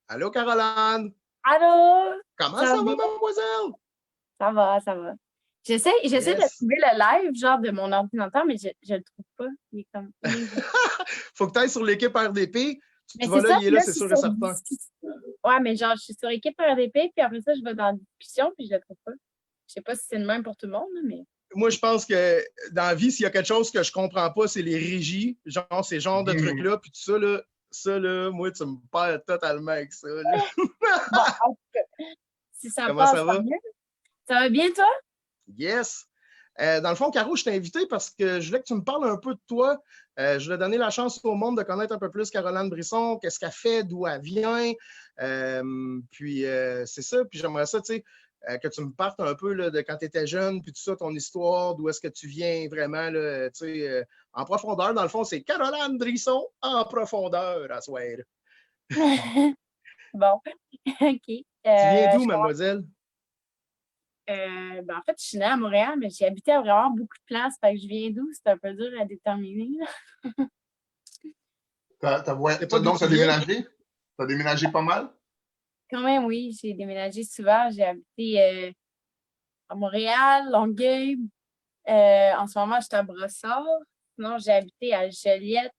Allô, Caroline? Allô? Comment Ça ça va va, bien? mademoiselle? Ça va, ça va. J'essaie de Yes. trouver le live, genre, de mon ordinateur, mais je le trouve pas. Il est comme invisible. Faut que tu ailles sur l'équipe RDP. Mais Tu vas c'est là, ça, il est puis là, là, je c'est suis sûr et sur certain. discussion. Ouais, mais genre, je suis sur équipe RDP, puis après ça, je vais dans discussion, puis je le trouve pas. Je sais pas si c'est le même pour tout le monde, là, mais. Moi, je pense que dans la vie, s'il y a quelque chose que je comprends pas, c'est les régies, genre ces genres de trucs-là, puis tout ça, là, moi, tu me perds totalement avec ça, là. Bon, en tout cas, si ça Comment passe, ça tant va? mieux. Ça va bien, toi? Yes. Dans le fond, Caro, je t'ai invité parce que je voulais que tu me parles un peu de toi. Je voulais donner la chance au monde de connaître un peu plus Caroline Brisson, qu'est-ce qu'elle fait, d'où elle vient. C'est ça. Puis j'aimerais ça, tu sais, que tu me partes un peu là, de quand tu étais jeune, puis tout ça, ton histoire, d'où est-ce que tu viens vraiment, là, tu sais, en profondeur. Dans le fond, c'est Caroline Brisson en profondeur à soir. Bon, OK. Tu viens d'où, Je commence. mademoiselle? En fait, je suis née à Montréal, mais j'ai habité à vraiment beaucoup de places. Fait que je viens d'où, c'est un peu dur à déterminer, là. C'est pas d'où Donc, tu tu as viens? déménagé? Tu as déménagé pas mal? Quand même, oui, j'ai déménagé souvent. J'ai habité à Montréal, Longueuil. En ce moment, je suis à Brossard. Sinon, j'ai habité à Joliette,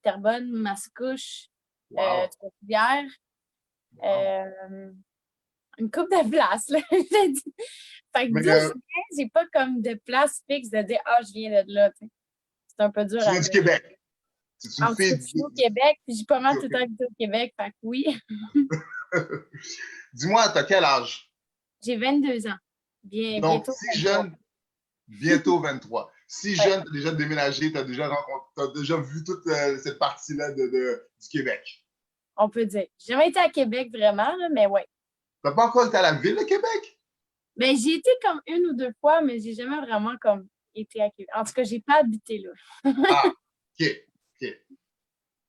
Terrebonne, Mascouche, Wow. Trois-Rivières. Wow. Une couple de places, là. J'ai dit. Fait que Mais d'où je viens, j'ai pas comme de place fixe de dire « Ah, je viens de là », tu sais. C'est un peu dur tu à viens du dire. Québec. C'est une En tout cas, fille je suis au Québec, puis j'ai pas mal tout le temps habité au Québec, fait que oui. Dis-moi, tu as quel âge? J'ai 22 ans. Donc, Bientôt si 23. jeune, bientôt 23. Si Ouais, jeune, tu as déjà déménagé, tu as déjà rencontré, tu as déjà vu toute cette partie-là du Québec. on peut dire. J'ai jamais été à Québec vraiment, là, mais ouais. Tu n'as pas encore été à la ville de Québec? Ben, j'y été comme une ou deux fois, mais j'ai jamais vraiment comme été à Québec. En tout cas, j'ai pas habité là. Ah, OK.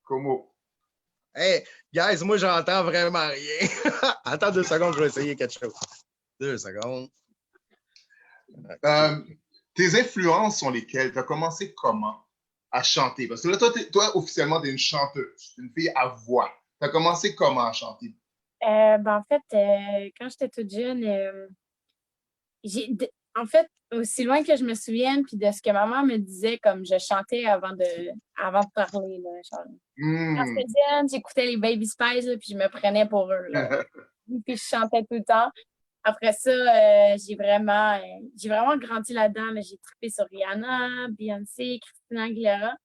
Comment? Hey, guys, moi, j'entends vraiment rien. Attends 2 secondes, je vais essayer quelque chose. 2 secondes. Tes influences sont lesquelles? Tu as commencé comment à chanter? Parce que là, toi officiellement, tu es une chanteuse, une fille à voix. Tu as commencé comment à chanter? En fait, quand j'étais toute jeune, en fait, aussi loin que je me souvienne, puis de ce que maman me disait, comme je chantais avant de parler, là, genre. Quand Hmm. j'étais jeune, j'écoutais les Baby Spice, là, puis je me prenais pour eux, là. Puis je chantais tout le temps. Après ça, j'ai vraiment grandi là-dedans. Là. J'ai trippé sur Rihanna, Beyoncé, Christina Aguilera.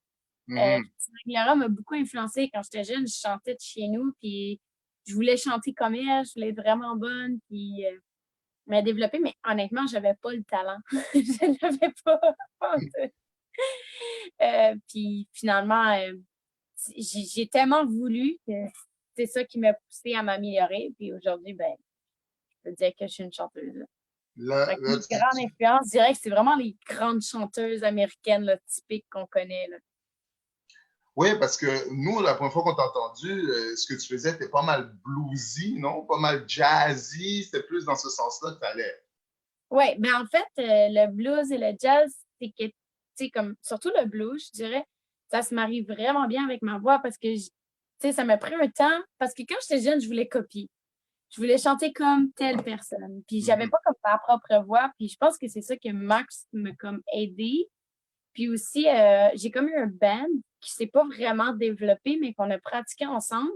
Christina Aguilera m'a beaucoup influencée. Quand j'étais jeune, je chantais de chez nous, puis je voulais chanter comme elle, je voulais être vraiment bonne, puis me développer, mais honnêtement, j'avais pas le talent. Je l'avais pas. Puis finalement, j'ai tellement voulu que c'est ça qui m'a poussée à m'améliorer. Puis aujourd'hui, ben, je peux dire que je suis une chanteuse. Là, Une grande influence, je dirais que c'est vraiment les grandes chanteuses américaines là, typiques qu'on connaît. Là. oui, parce que nous, la première fois qu'on t'a entendu, ce que tu faisais, c'était pas mal bluesy, non? Pas mal jazzy. C'était plus dans ce sens-là que tu allais. Oui, ben en fait, le blues et le jazz, c'est que, tu sais, comme, surtout le blues, je dirais, ça se marie vraiment bien avec ma voix parce que, tu sais, ça m'a pris un temps, parce que quand j'étais jeune, je voulais copier. Je voulais chanter comme telle personne. Puis j'avais pas comme ma propre voix. Puis je pense que c'est ça que Max m'a comme aidé. Puis aussi, j'ai comme eu un band qui s'est pas vraiment développé, mais qu'on a pratiqué ensemble.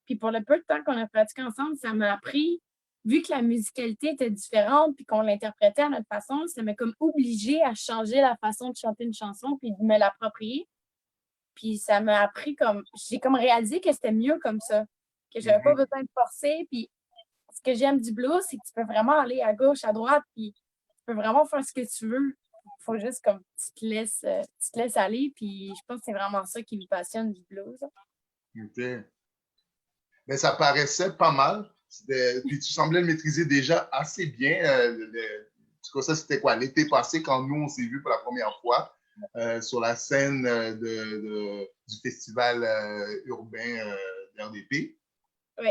Puis pour le peu de temps qu'on a pratiqué ensemble, ça m'a appris, vu que la musicalité était différente puis qu'on l'interprétait à notre façon, ça m'a comme obligée à changer la façon de chanter une chanson puis de me l'approprier. Puis ça m'a appris comme, j'ai comme réalisé que c'était mieux comme ça, que j'avais pas besoin de forcer. Puis ce que j'aime du blues, c'est que tu peux vraiment aller à gauche, à droite, puis tu peux vraiment faire ce que tu veux. Il faut juste comme tu te laisses aller, puis je pense que c'est vraiment ça qui me passionne du blues. OK. Mais ça paraissait pas mal. Puis tu semblais le maîtriser déjà assez bien. Ça, c'était quoi? L'été passé, quand nous, on s'est vus pour la première fois sur la scène du festival urbain d'RDP. Oui.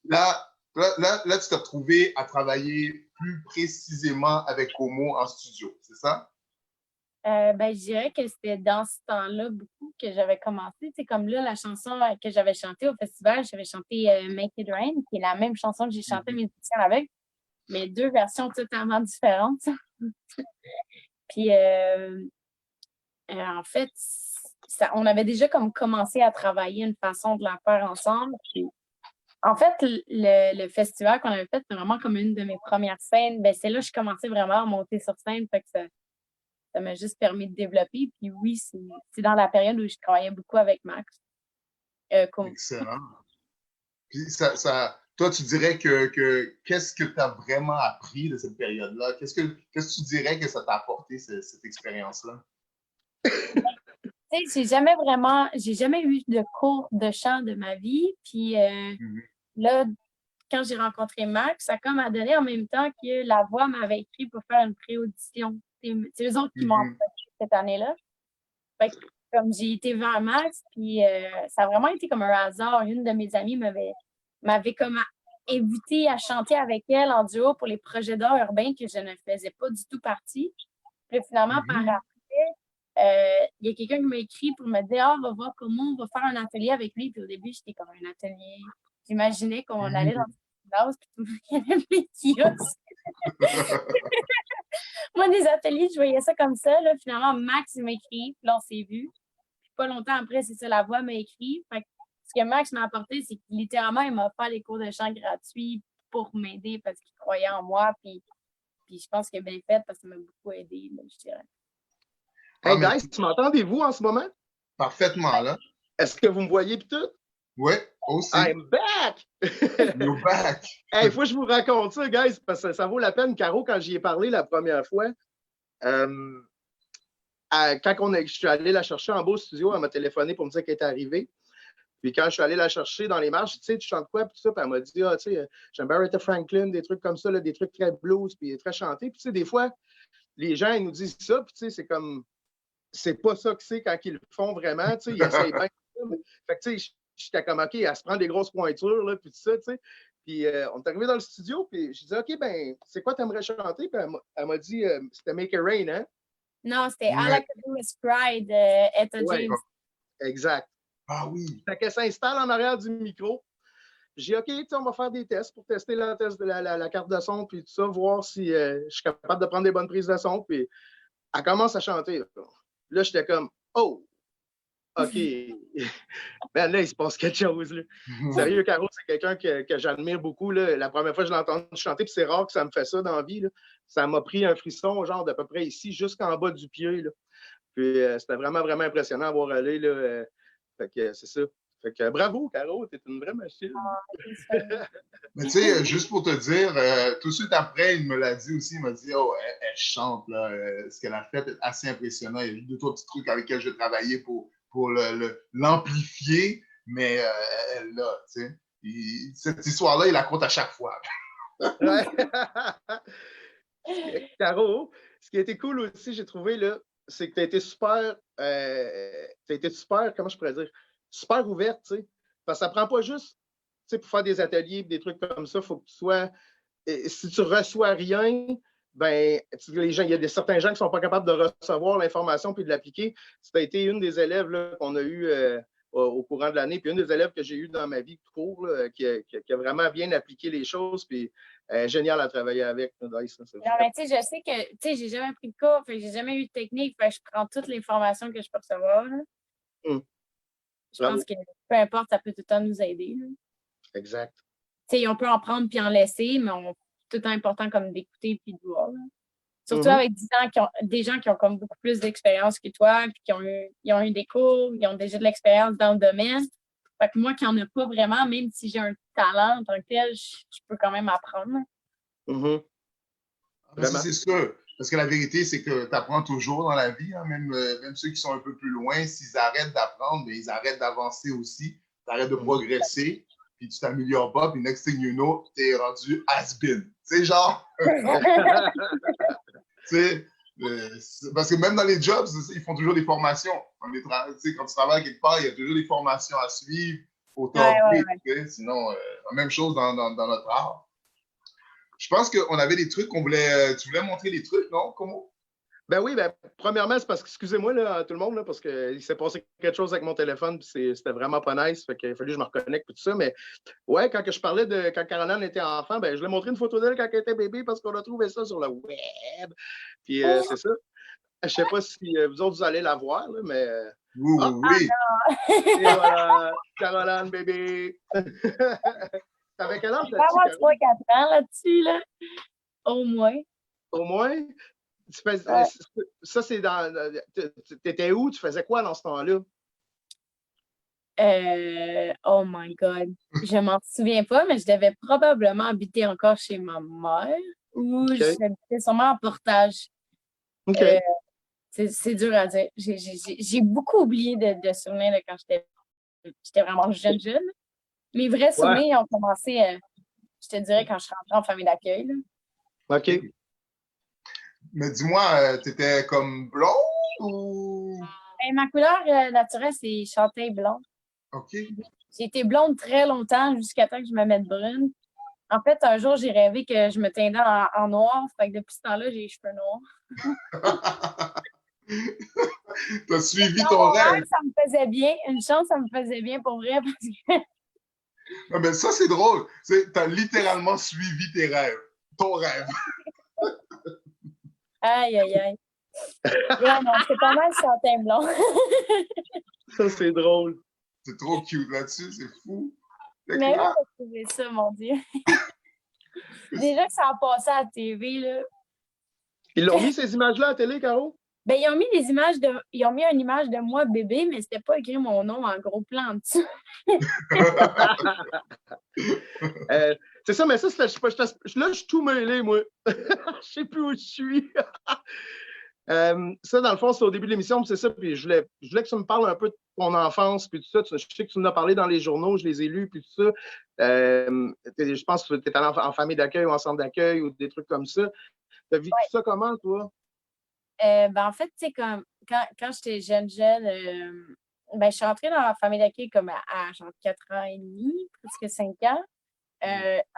Là, tu t'es retrouvé à travailler plus précisément avec Como en studio, c'est ça? Ben, je dirais que c'était dans ce temps-là beaucoup que j'avais commencé. C'est comme là, la chanson que j'avais chantée au festival, j'avais chanté Make It Rain, qui est la même chanson que j'ai chantée mes musiciens avec, mais deux versions totalement différentes. Puis en fait, on avait déjà comme commencé à travailler une façon de la faire ensemble. Puis, en fait, le festival qu'on avait fait, c'était vraiment comme une de mes premières scènes. Ben, c'est là que je commençais vraiment à monter sur scène. Fait que ça m'a juste permis de développer. Puis oui, c'est dans la période où je travaillais beaucoup avec Max. Excellent. Puis toi, tu dirais que qu'est-ce que tu as vraiment appris de cette période-là? Qu'est-ce que tu dirais que ça t'a apporté, cette expérience-là? Tu sais, j'ai jamais eu de cours de chant de ma vie. Puis là, quand j'ai rencontré Max, ça a comme a donné en même temps que la voix m'avait écrit pour faire une pré-audition. C'est eux autres qui m'ont approché cette année-là. Fait que, comme j'ai été vers Max, puis ça a vraiment été comme un hasard. Une de mes amies m'avait comme invité à chanter avec elle en duo pour les projets d'art urbain que je ne faisais pas du tout partie. Puis finalement, par après, il y a quelqu'un qui m'a écrit pour me dire on va voir comment on va faire un atelier avec lui. Puis au début, j'étais comme un atelier. J'imaginais qu'on allait dans une classe, puis tout le monde y avait des kiosques. Moi, des ateliers, je voyais ça comme ça. Là. Finalement, Max m'écrit, puis là, on s'est vu. Puis pas longtemps après, c'est ça, la voix m'a écrit. Fait que ce que Max m'a apporté, c'est que littéralement, il m'a offert des cours de chant gratuits pour m'aider parce qu'il croyait en moi. Puis je pense qu'il a bien fait parce que ça m'a beaucoup aidé, là, je dirais. Hey guys, tu m'entendez-vous en ce moment? Parfaitement, là. Est-ce que vous me voyez pis tout? Oui, aussi. I'm back! You're back! Hey, faut que je vous raconte ça, guys, parce que ça vaut la peine. Caro, quand j'y ai parlé la première fois, quand je suis allé la chercher en beau studio, elle m'a téléphoné pour me dire qu'elle était arrivée. Puis quand je suis allé la chercher dans les marches, tu sais, tu chantes quoi? Puis tout ça, puis elle m'a dit, tu sais, j'aime Aretha Franklin, des trucs comme ça, là, des trucs très blues, puis très chantés. Puis tu sais, des fois, les gens, ils nous disent ça, puis tu sais, c'est comme, c'est pas ça que c'est quand ils le font vraiment, tu sais, ils essayent bien. Fait que tu sais, j'étais comme, OK, elle se prend des grosses pointures, là, puis tout ça, tu sais. Puis on est arrivé dans le studio, puis je dis, OK, ben, c'est quoi t'aimerais chanter? Puis elle m'a dit, c'était Make It Rain, hein? Non, c'était All I Could Do Is Cry de Etta James. Exact. Ah oui. Fait qu'elle s'installe en arrière du micro. J'ai dit, OK, on va faire des tests pour tester la carte de son, puis tout ça, voir si je suis capable de prendre des bonnes prises de son. Puis elle commence à chanter. Là, j'étais comme, oh, OK. Ben là, il se passe quelque chose. Là. Sérieux, Caro, c'est quelqu'un que j'admire beaucoup. Là. La première fois que je l'ai entendu chanter, puis c'est rare que ça me fait ça dans la vie. Là. Ça m'a pris un frisson, genre d'à peu près ici, jusqu'en bas du pied. Là. Puis c'était vraiment, vraiment impressionnant à voir aller. Là. Fait que c'est ça. Fait que bravo, Caro, t'es une vraie machine. Mais tu sais, juste pour te dire, tout de suite après, il me l'a dit aussi, il m'a dit, oh, elle chante, là, ce qu'elle a fait est assez impressionnant. Il y a eu 2-3 petits trucs avec lesquels je travaillais pour l'amplifier, mais là, tu sais, cette histoire-là, il la compte à chaque fois. Ouais. Caro, ce qui a été cool aussi, j'ai trouvé, là, c'est que tu as été super, comment je pourrais dire, super ouverte, tu sais. Parce que ça prend pas juste, tu sais, pour faire des ateliers, des trucs comme ça, il faut que tu sois, si tu reçois rien, ben, il y a certains gens qui sont pas capables de recevoir l'information puis de l'appliquer. Tu as été une des élèves qu'on a eu au courant de l'année, puis une des élèves que j'ai eu dans ma vie tout court, là, qui a vraiment bien appliqué les choses, puis génial à travailler avec. Non, mais tu sais, je sais que, tu sais, j'ai jamais pris de cours, j'ai jamais eu de technique, je prends toutes les formations que je peux recevoir. Je pense que peu importe, ça peut tout le temps nous aider. Là. Exact. Tu sais, on peut en prendre puis en laisser, mais tout le temps important comme d'écouter puis de voir. Là. Surtout avec des gens qui ont comme beaucoup plus d'expérience que toi, puis ils ont eu des cours, ils ont déjà de l'expérience dans le domaine. Fait que moi qui n'en ai pas vraiment, même si j'ai un talent en tant que tel, je peux quand même apprendre. C'est sûr. Parce que la vérité, c'est que tu apprends toujours dans la vie. Hein, même ceux qui sont un peu plus loin, s'ils arrêtent d'apprendre, mais ils arrêtent d'avancer aussi. Tu arrêtes de progresser, puis tu t'améliores pas, puis next thing you know, tu es rendu has-been. Tu sais, genre... parce que même dans les jobs, ils font toujours des formations. Quand tu travailles quelque part, il y a toujours des formations à suivre. Faut t'upgrade, sinon, la même chose dans notre art. Je pense qu'on avait des trucs qu'on voulait... tu voulais montrer des trucs, non? Comment? Ben oui, ben, premièrement, c'est parce que, excusez-moi, là, tout le monde, là, parce qu'il s'est passé quelque chose avec mon téléphone, puis c'était vraiment pas nice, fait qu'il a fallu que je me reconnecte, et tout ça, mais ouais, quand que je parlais de quand Caroline était enfant, ben, je lui ai montré une photo d'elle quand elle était bébé, parce qu'on a trouvé ça sur le web, puis c'est ça. Je sais pas si vous autres, vous allez la voir, là, mais... Oui, Ah, oui, et voilà, Caroline, bébé! T'avais quel âge Je vais là-dessus, avoir Caroline? 3-4 ans là-dessus, là. Au moins. Au moins? Ouais. Ça, c'est dans... T'étais où? Tu faisais quoi dans ce temps-là? Oh my God. Je m'en souviens pas, mais je devais probablement habiter encore chez ma mère ou OK. j'habitais sûrement en portage. OK. Euh, c'est dur à dire. J'ai beaucoup oublié de souvenirs de quand j'étais vraiment jeune. Mes vrais Ouais. souvenirs ont commencé, je te dirais, quand je suis rentrée en famille d'accueil, là. OK. mais dis-moi, t'étais comme blonde ou... Ma couleur naturelle, c'est châtain blond. OK. J'ai été blonde très longtemps jusqu'à temps que je me mette brune. En fait, un jour, j'ai rêvé que je me teindais en noir. Fait que depuis ce temps-là, j'ai les cheveux noirs. T'as suivi Dans ton mon rêve, rêve. ça me faisait bien. Une chance, ça me faisait bien pour vrai. Parce que... Non, mais ça, c'est drôle. T'as littéralement suivi tes rêves. Ton rêve. Aïe, aïe, aïe. Ouais, non, c'est pas mal châtain blond. Ça, c'est drôle. C'est trop cute là-dessus, c'est fou. C'est Mais clair. où t'as trouvé ça, mon Dieu? Déjà que ça a passé à la TV, là. Ils l'ont mis, ces images-là, à la télé, Caro? Ben, ils ont mis ils ont mis une image de moi bébé, mais c'était pas écrit mon nom en gros plan en dessous. C'est ça, mais ça, là, je suis tout mêlé, moi. Je sais plus où je suis. Ça, dans le fond, c'est au début de l'émission, puis c'est ça. Puis je voulais que tu me parles un peu de ton enfance, puis tout ça. Je sais que tu en as parlé dans les journaux, je les ai lus, puis tout ça. Je pense que tu es allé en famille d'accueil ou en centre d'accueil ou des trucs comme ça. Tu as vécu ça comment, toi? Ben, en fait, tu sais, quand j'étais jeune, ben, je suis entrée dans la famille d'accueil comme à genre 4 ans et demi, presque 5 ans.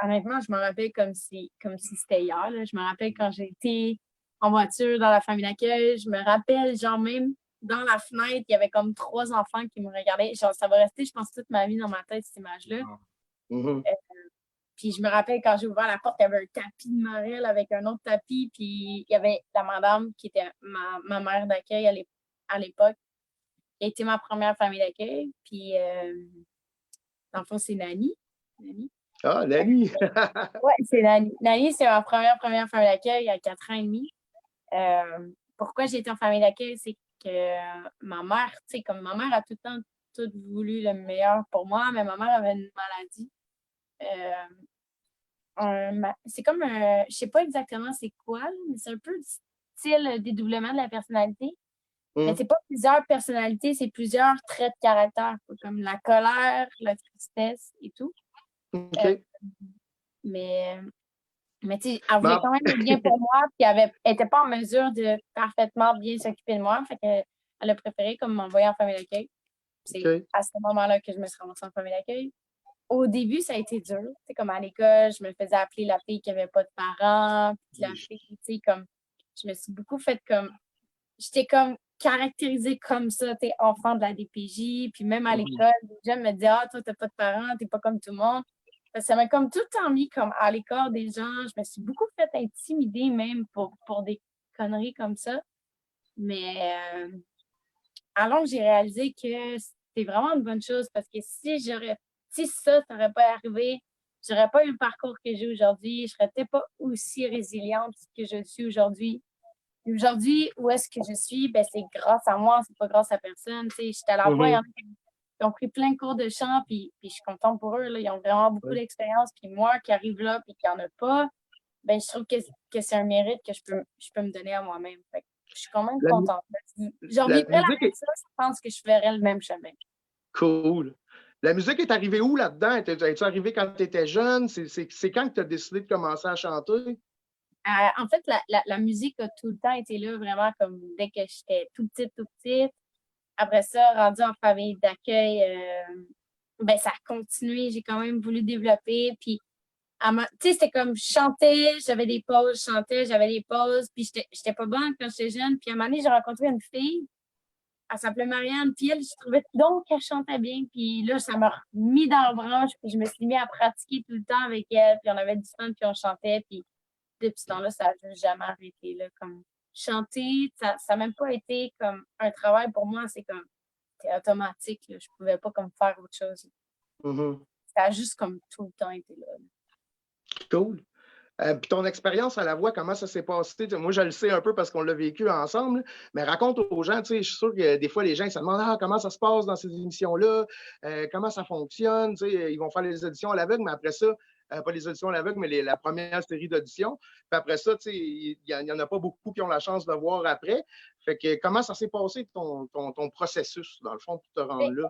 Honnêtement, je me rappelle comme si c'était hier, là. Je me rappelle quand j'ai été en voiture dans la famille d'accueil. Je me rappelle, genre, même dans la fenêtre, il y avait comme 3 enfants qui me regardaient. Genre, ça va rester, je pense, toute ma vie dans ma tête, cette image-là. Mhm. Puis je me rappelle quand j'ai ouvert la porte, il y avait un tapis de marelle avec un autre tapis. Puis il y avait la madame qui était ma mère d'accueil à l'époque, qui a été ma première famille d'accueil. Puis, dans le fond, c'est Nani. Ah, la nuit! Oui, c'est Nani. Nani, c'est ma première famille d'accueil il y a 4 ans et demi. Pourquoi j'ai été en famille d'accueil? C'est que ma mère, tu sais, comme ma mère a tout le temps tout voulu le meilleur pour moi, mais ma mère avait une maladie. C'est comme un, je sais pas exactement c'est quoi, là, mais c'est un peu du style dédoublement de la personnalité. Mais c'est pas plusieurs personnalités, c'est plusieurs traits de caractère, quoi, comme la colère, la tristesse et tout. OK. Mais tu sais, elle voulait Bon. quand même le bien pour moi, puis elle était pas en mesure de parfaitement bien s'occuper de moi. Fait qu'elle a préféré comme m'envoyer en famille d'accueil. C'est OK. à ce moment-là que je me suis ramassée en famille d'accueil. Au début, ça a été dur. Tu sais, comme à l'école, je me faisais appeler la fille qui n'avait pas de parents. Puis la fille, tu sais, comme, je me suis beaucoup fait comme, j'étais comme caractérisée comme ça, tu sais, enfant de la DPJ. Puis même à l'école, les gens me disaient, ah, toi, t'as pas de parents, t'es pas comme tout le monde. Ça m'a comme tout le temps mis comme à l'écart des gens. Je me suis beaucoup fait intimider même pour des conneries comme ça. Mais alors j'ai réalisé que c'était vraiment une bonne chose parce que si ça n'aurait pas arrivé, j'aurais pas eu le parcours que j'ai aujourd'hui, je serais peut-être pas aussi résiliente que je suis aujourd'hui. Aujourd'hui, où est-ce que je suis? Ben, c'est grâce à moi, c'est pas grâce à personne. Tu sais, j'étais à la voix, il y en a qui ont pris plein de cours de chant, puis je suis contente pour eux. Là, ils ont vraiment beaucoup d'expérience. Puis moi qui arrive là, puis qui en a pas, ben, je trouve que c'est un mérite que je peux me donner à moi-même. Fait que je suis quand même contente. J'en La vivrais la musique même est chose, je pense que je ferais le même chemin. cool. La musique est arrivée où là-dedans? Es-tu arrivé quand tu étais jeune? C'est quand que tu as décidé de commencer à chanter? En fait, la musique a tout le temps été là, vraiment comme dès que j'étais tout petite, tout petite. Après ça, rendue en famille d'accueil, ben, ça a continué. J'ai quand même voulu développer. Puis Tu sais, c'était comme, je chantais, j'avais des pauses, je chantais, j'avais des pauses, puis j'étais pas bonne quand j'étais jeune. Puis à un moment donné, j'ai rencontré une fille, elle s'appelait Marianne, puis elle, je trouvais donc qu'elle chantait bien. Puis là, ça m'a remis dans la branche, puis je me suis mis à pratiquer tout le temps avec elle, puis on avait du fun, puis on chantait, puis depuis ce temps-là, ça n'a jamais arrêté, là, comme chanter, ça n'a même pas été comme un travail pour moi, c'est comme, c'était automatique, là, je pouvais pas comme faire autre chose. Mhm. Ça a juste comme tout le temps été là. Cool. Puis ton expérience à la voix, comment ça s'est passé? Moi, je le sais un peu parce qu'on l'a vécu ensemble, mais raconte aux gens, je suis sûr que des fois, les gens ils se demandent comment ça se passe dans ces émissions-là, comment ça fonctionne. Ils vont faire les auditions à l'aveugle, mais après ça, pas les auditions à l'aveugle, mais la première série d'auditions. Puis après ça, il n'y en a pas beaucoup qui ont la chance de voir après. Fait que comment ça s'est passé ton processus, dans le fond, pour te rendre là?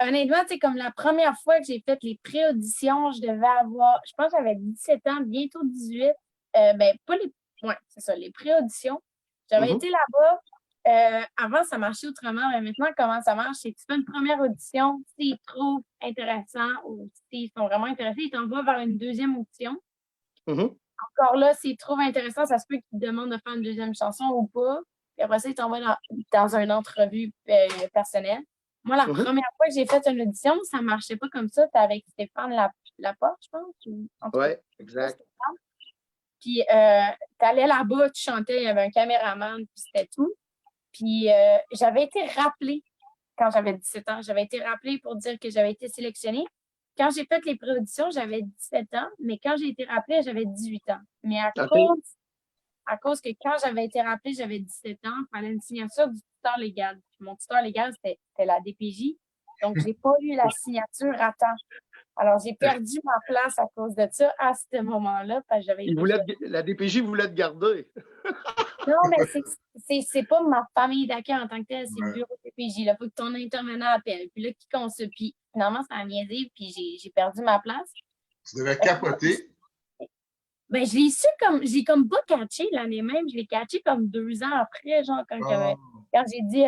Honnêtement, c'est comme la première fois que j'ai fait les pré-auditions, je devais avoir, je pense que j'avais 17 ans, bientôt 18. Ben, pas les. Ouais, c'est ça, les pré-auditions. J'avais été là-bas. Avant, ça marchait autrement, mais maintenant, comment ça marche? C'est que tu fais une première audition, s'ils te trouvent intéressant ou s'ils sont vraiment intéressés, ils t'envoient vers une deuxième audition. Encore là, s'ils te trouvent intéressant, ça se peut qu'ils te demandent de faire une deuxième chanson ou pas. Puis après ça, ils t'envoient dans une entrevue personnelle. Moi, la première fois que j'ai fait une audition, ça ne marchait pas comme ça. C'était avec Stéphane Laporte, je pense. Oui, exact. Puis, tu allais là-bas, tu chantais, il y avait un caméraman, puis c'était tout. Puis, j'avais été rappelée quand j'avais 17 ans. J'avais été rappelée pour dire que j'avais été sélectionnée. Quand j'ai fait les pré-auditions, j'avais 17 ans, mais quand j'ai été rappelée, j'avais 18 ans. Mais à cause que quand j'avais été rappelée, j'avais 17 ans, il fallait une signature du tuteur légal. Puis mon tuteur légal, c'était la DPJ. Donc, je n'ai pas eu la signature à temps. Alors, j'ai perdu ma place à cause de ça à ce moment-là, parce que j'avais été... La DPJ voulait te garder. Non, mais c'est pas ma famille d'accueil en tant que telle, c'est le bureau DPJ. Il faut que ton intervenant appelle. Puis là, qui qu'on se... Puis finalement, ça a niaisé, puis j'ai perdu ma place. Tu devais capoter. Ben, je l'ai su comme, j'ai comme pas catché l'année même, je l'ai catché comme 2 ans après, genre, quand j'ai dit,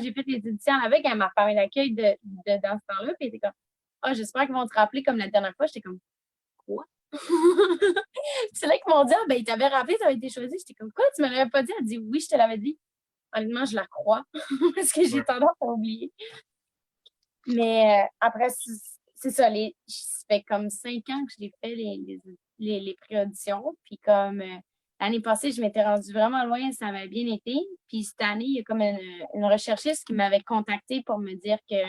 j'ai fait les éditions avec ma famille d'accueil dans ce temps-là, puis elle était comme, j'espère qu'ils vont te rappeler comme la dernière fois. J'étais comme, quoi? C'est là qu'ils m'ont dit, ben, ils t'avaient rappelé, tu avais été choisi. J'étais comme, quoi? Tu me l'avais pas dit? Elle dit, oui, je te l'avais dit. Honnêtement, je la crois, parce que j'ai tendance à oublier. Mais après, c'est ça, ça fait comme 5 ans que je l'ai fait, les pré-auditions. Puis comme l'année passée, je m'étais rendue vraiment loin, ça avait bien été. Puis cette année, il y a comme une recherchiste qui m'avait contactée pour me dire qu'il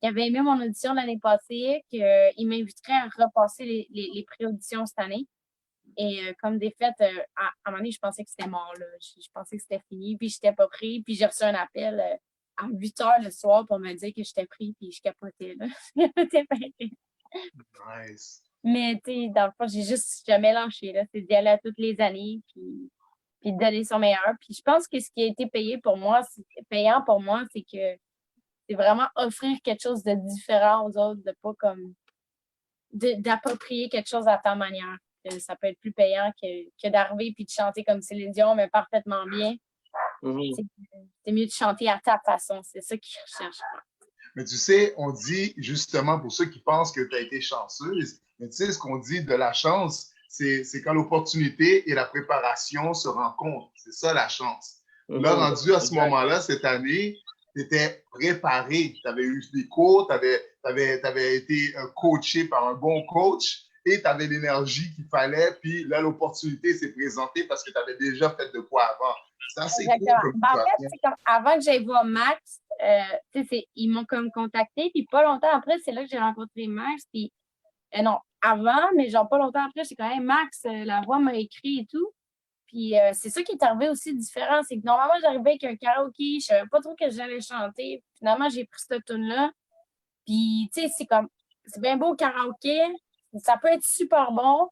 avait aimé mon audition l'année passée, qu'il m'inviterait à repasser les pré-auditions cette année. Et comme des fêtes, à un moment donné, je pensais que c'était mort. Là. Je pensais que c'était fini, puis je n'étais pas pris. Puis j'ai reçu un appel à 8 heures le soir pour me dire que j'étais pris, puis je capotais. Là. Nice. Mais tu sais, dans le fond, j'ai juste jamais lâché. C'est d'y aller à toutes les années, puis de donner son meilleur. Puis je pense que ce qui a été payant pour moi, c'est que c'est vraiment offrir quelque chose de différent aux autres, de pas comme d'approprier quelque chose à ta manière. Ça peut être plus payant que d'arriver puis de chanter comme Céline Dion, mais parfaitement bien. C'est mieux de chanter à ta façon. C'est ça qu'ils recherchent. Mais tu sais, on dit justement pour ceux qui pensent que tu as été chanceuse, mais tu sais, ce qu'on dit de la chance, c'est quand l'opportunité et la préparation se rencontrent. C'est ça la chance. Là, rendu à ce moment-là, cette année, tu étais préparé. Tu avais eu des cours, tu avais été coaché par un bon coach et tu avais l'énergie qu'il fallait. Puis là, l'opportunité s'est présentée parce que tu avais déjà fait de quoi avant. Ça, c'est cool. En fait, c'est comme avant que j'aille voir Max, ils m'ont comme contacté. Puis pas longtemps après, c'est là que j'ai rencontré Max. Puis non, avant, mais genre pas longtemps après, j'ai quand même Max, la voix m'a écrit et tout. Puis c'est ça qui est arrivé aussi différent. C'est que normalement, j'arrivais avec un karaoké, je savais pas trop que j'allais chanter. Finalement, j'ai pris cette tune-là. Puis, tu sais, c'est bien beau le karaoké. Ça peut être super bon.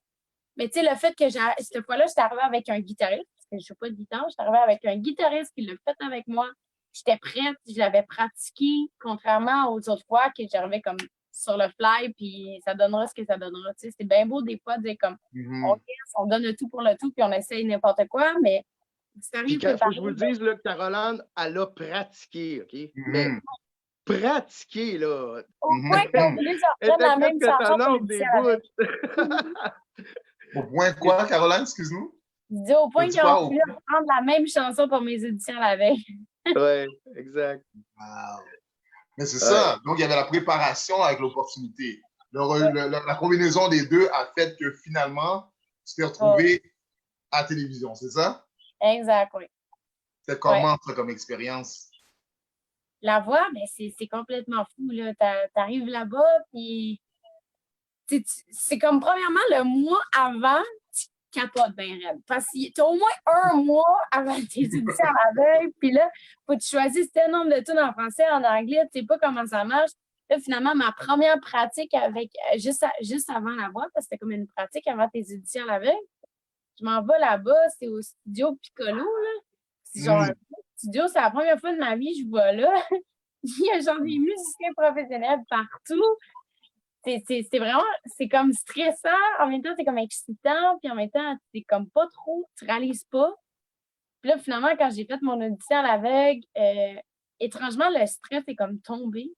Mais tu sais, le fait que cette fois-là, j'étais arrivée avec un guitariste, parce que je ne joue pas de guitare, j'étais arrivée avec un guitariste qui l'a fait avec moi. J'étais prête, je l'avais pratiqué, contrairement aux autres fois que j'arrivais comme sur le fly, puis ça donnera ce que ça donnera. Tu sais, c'est bien beau des fois de dire comme on donne le tout pour le tout, puis on essaye n'importe quoi, mais il faut que je vous le dise, là, que Caroline, elle a pratiqué, OK? Mais pratiqué, là. Au point qu'on voulait sortir la même chanson pour des l'audition. bouts. Au point quoi, Caroline, excuse-nous? Je dis au point Tu dis qu'on quoi, au voulait reprendre la même chanson pour mes auditions la veille. Oui, exact. Wow. Mais c'est ça. Donc, il y avait la préparation avec l'opportunité. La combinaison des deux a fait que finalement, tu t'es retrouvé à la télévision, c'est ça? Exact, oui. C'est comment ça comme expérience? La voix, ben c'est complètement fou. T'arrives là-bas, puis c'est comme premièrement le mois avant, tu capotes bien raide. Parce que t'as au moins un mois avant tes auditions à la veille, puis là, faut que tu choisisses tel nombre de tunes en français, en anglais, tu sais pas comment ça marche. Là, finalement, ma première pratique avec juste avant la voix, parce que c'était comme une pratique avant tes auditions à la veille, je m'en vais là-bas, c'est au studio Piccolo, là. C'est genre un studio, c'est la première fois de ma vie que je vais là. Il y a genre des musiciens professionnels partout. C'est vraiment, c'est comme stressant, en même temps, c'est comme excitant, puis en même temps, c'est comme pas trop, tu réalises pas. Puis là, finalement, quand j'ai fait mon audition à l'aveugle, étrangement, le stress est comme tombé.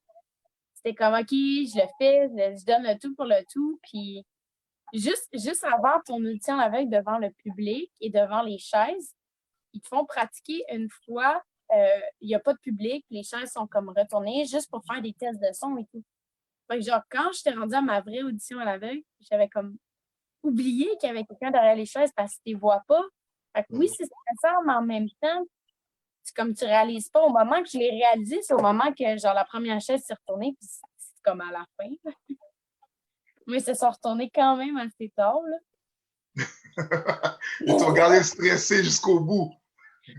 C'était comme, OK, je le fais, je donne le tout pour le tout, puis juste avant ton audition à l'aveugle devant le public et devant les chaises, ils te font pratiquer une fois, il n'y a pas de public, les chaises sont comme retournées juste pour faire des tests de son et tout. Fait que genre, quand j'étais rendue à ma vraie audition à l'aveugle, j'avais comme oublié qu'il y avait quelqu'un derrière les chaises parce que tu ne vois pas. Fait que oui, c'est stressant, mais en même temps, c'est comme tu ne réalises pas. Au moment que je l'ai réalisé, c'est au moment que genre la première chaise s'est retournée, puis c'est comme à la fin. Mais ils se sont retournés quand même assez tard, là. Ils t'ont gardé stressé jusqu'au bout.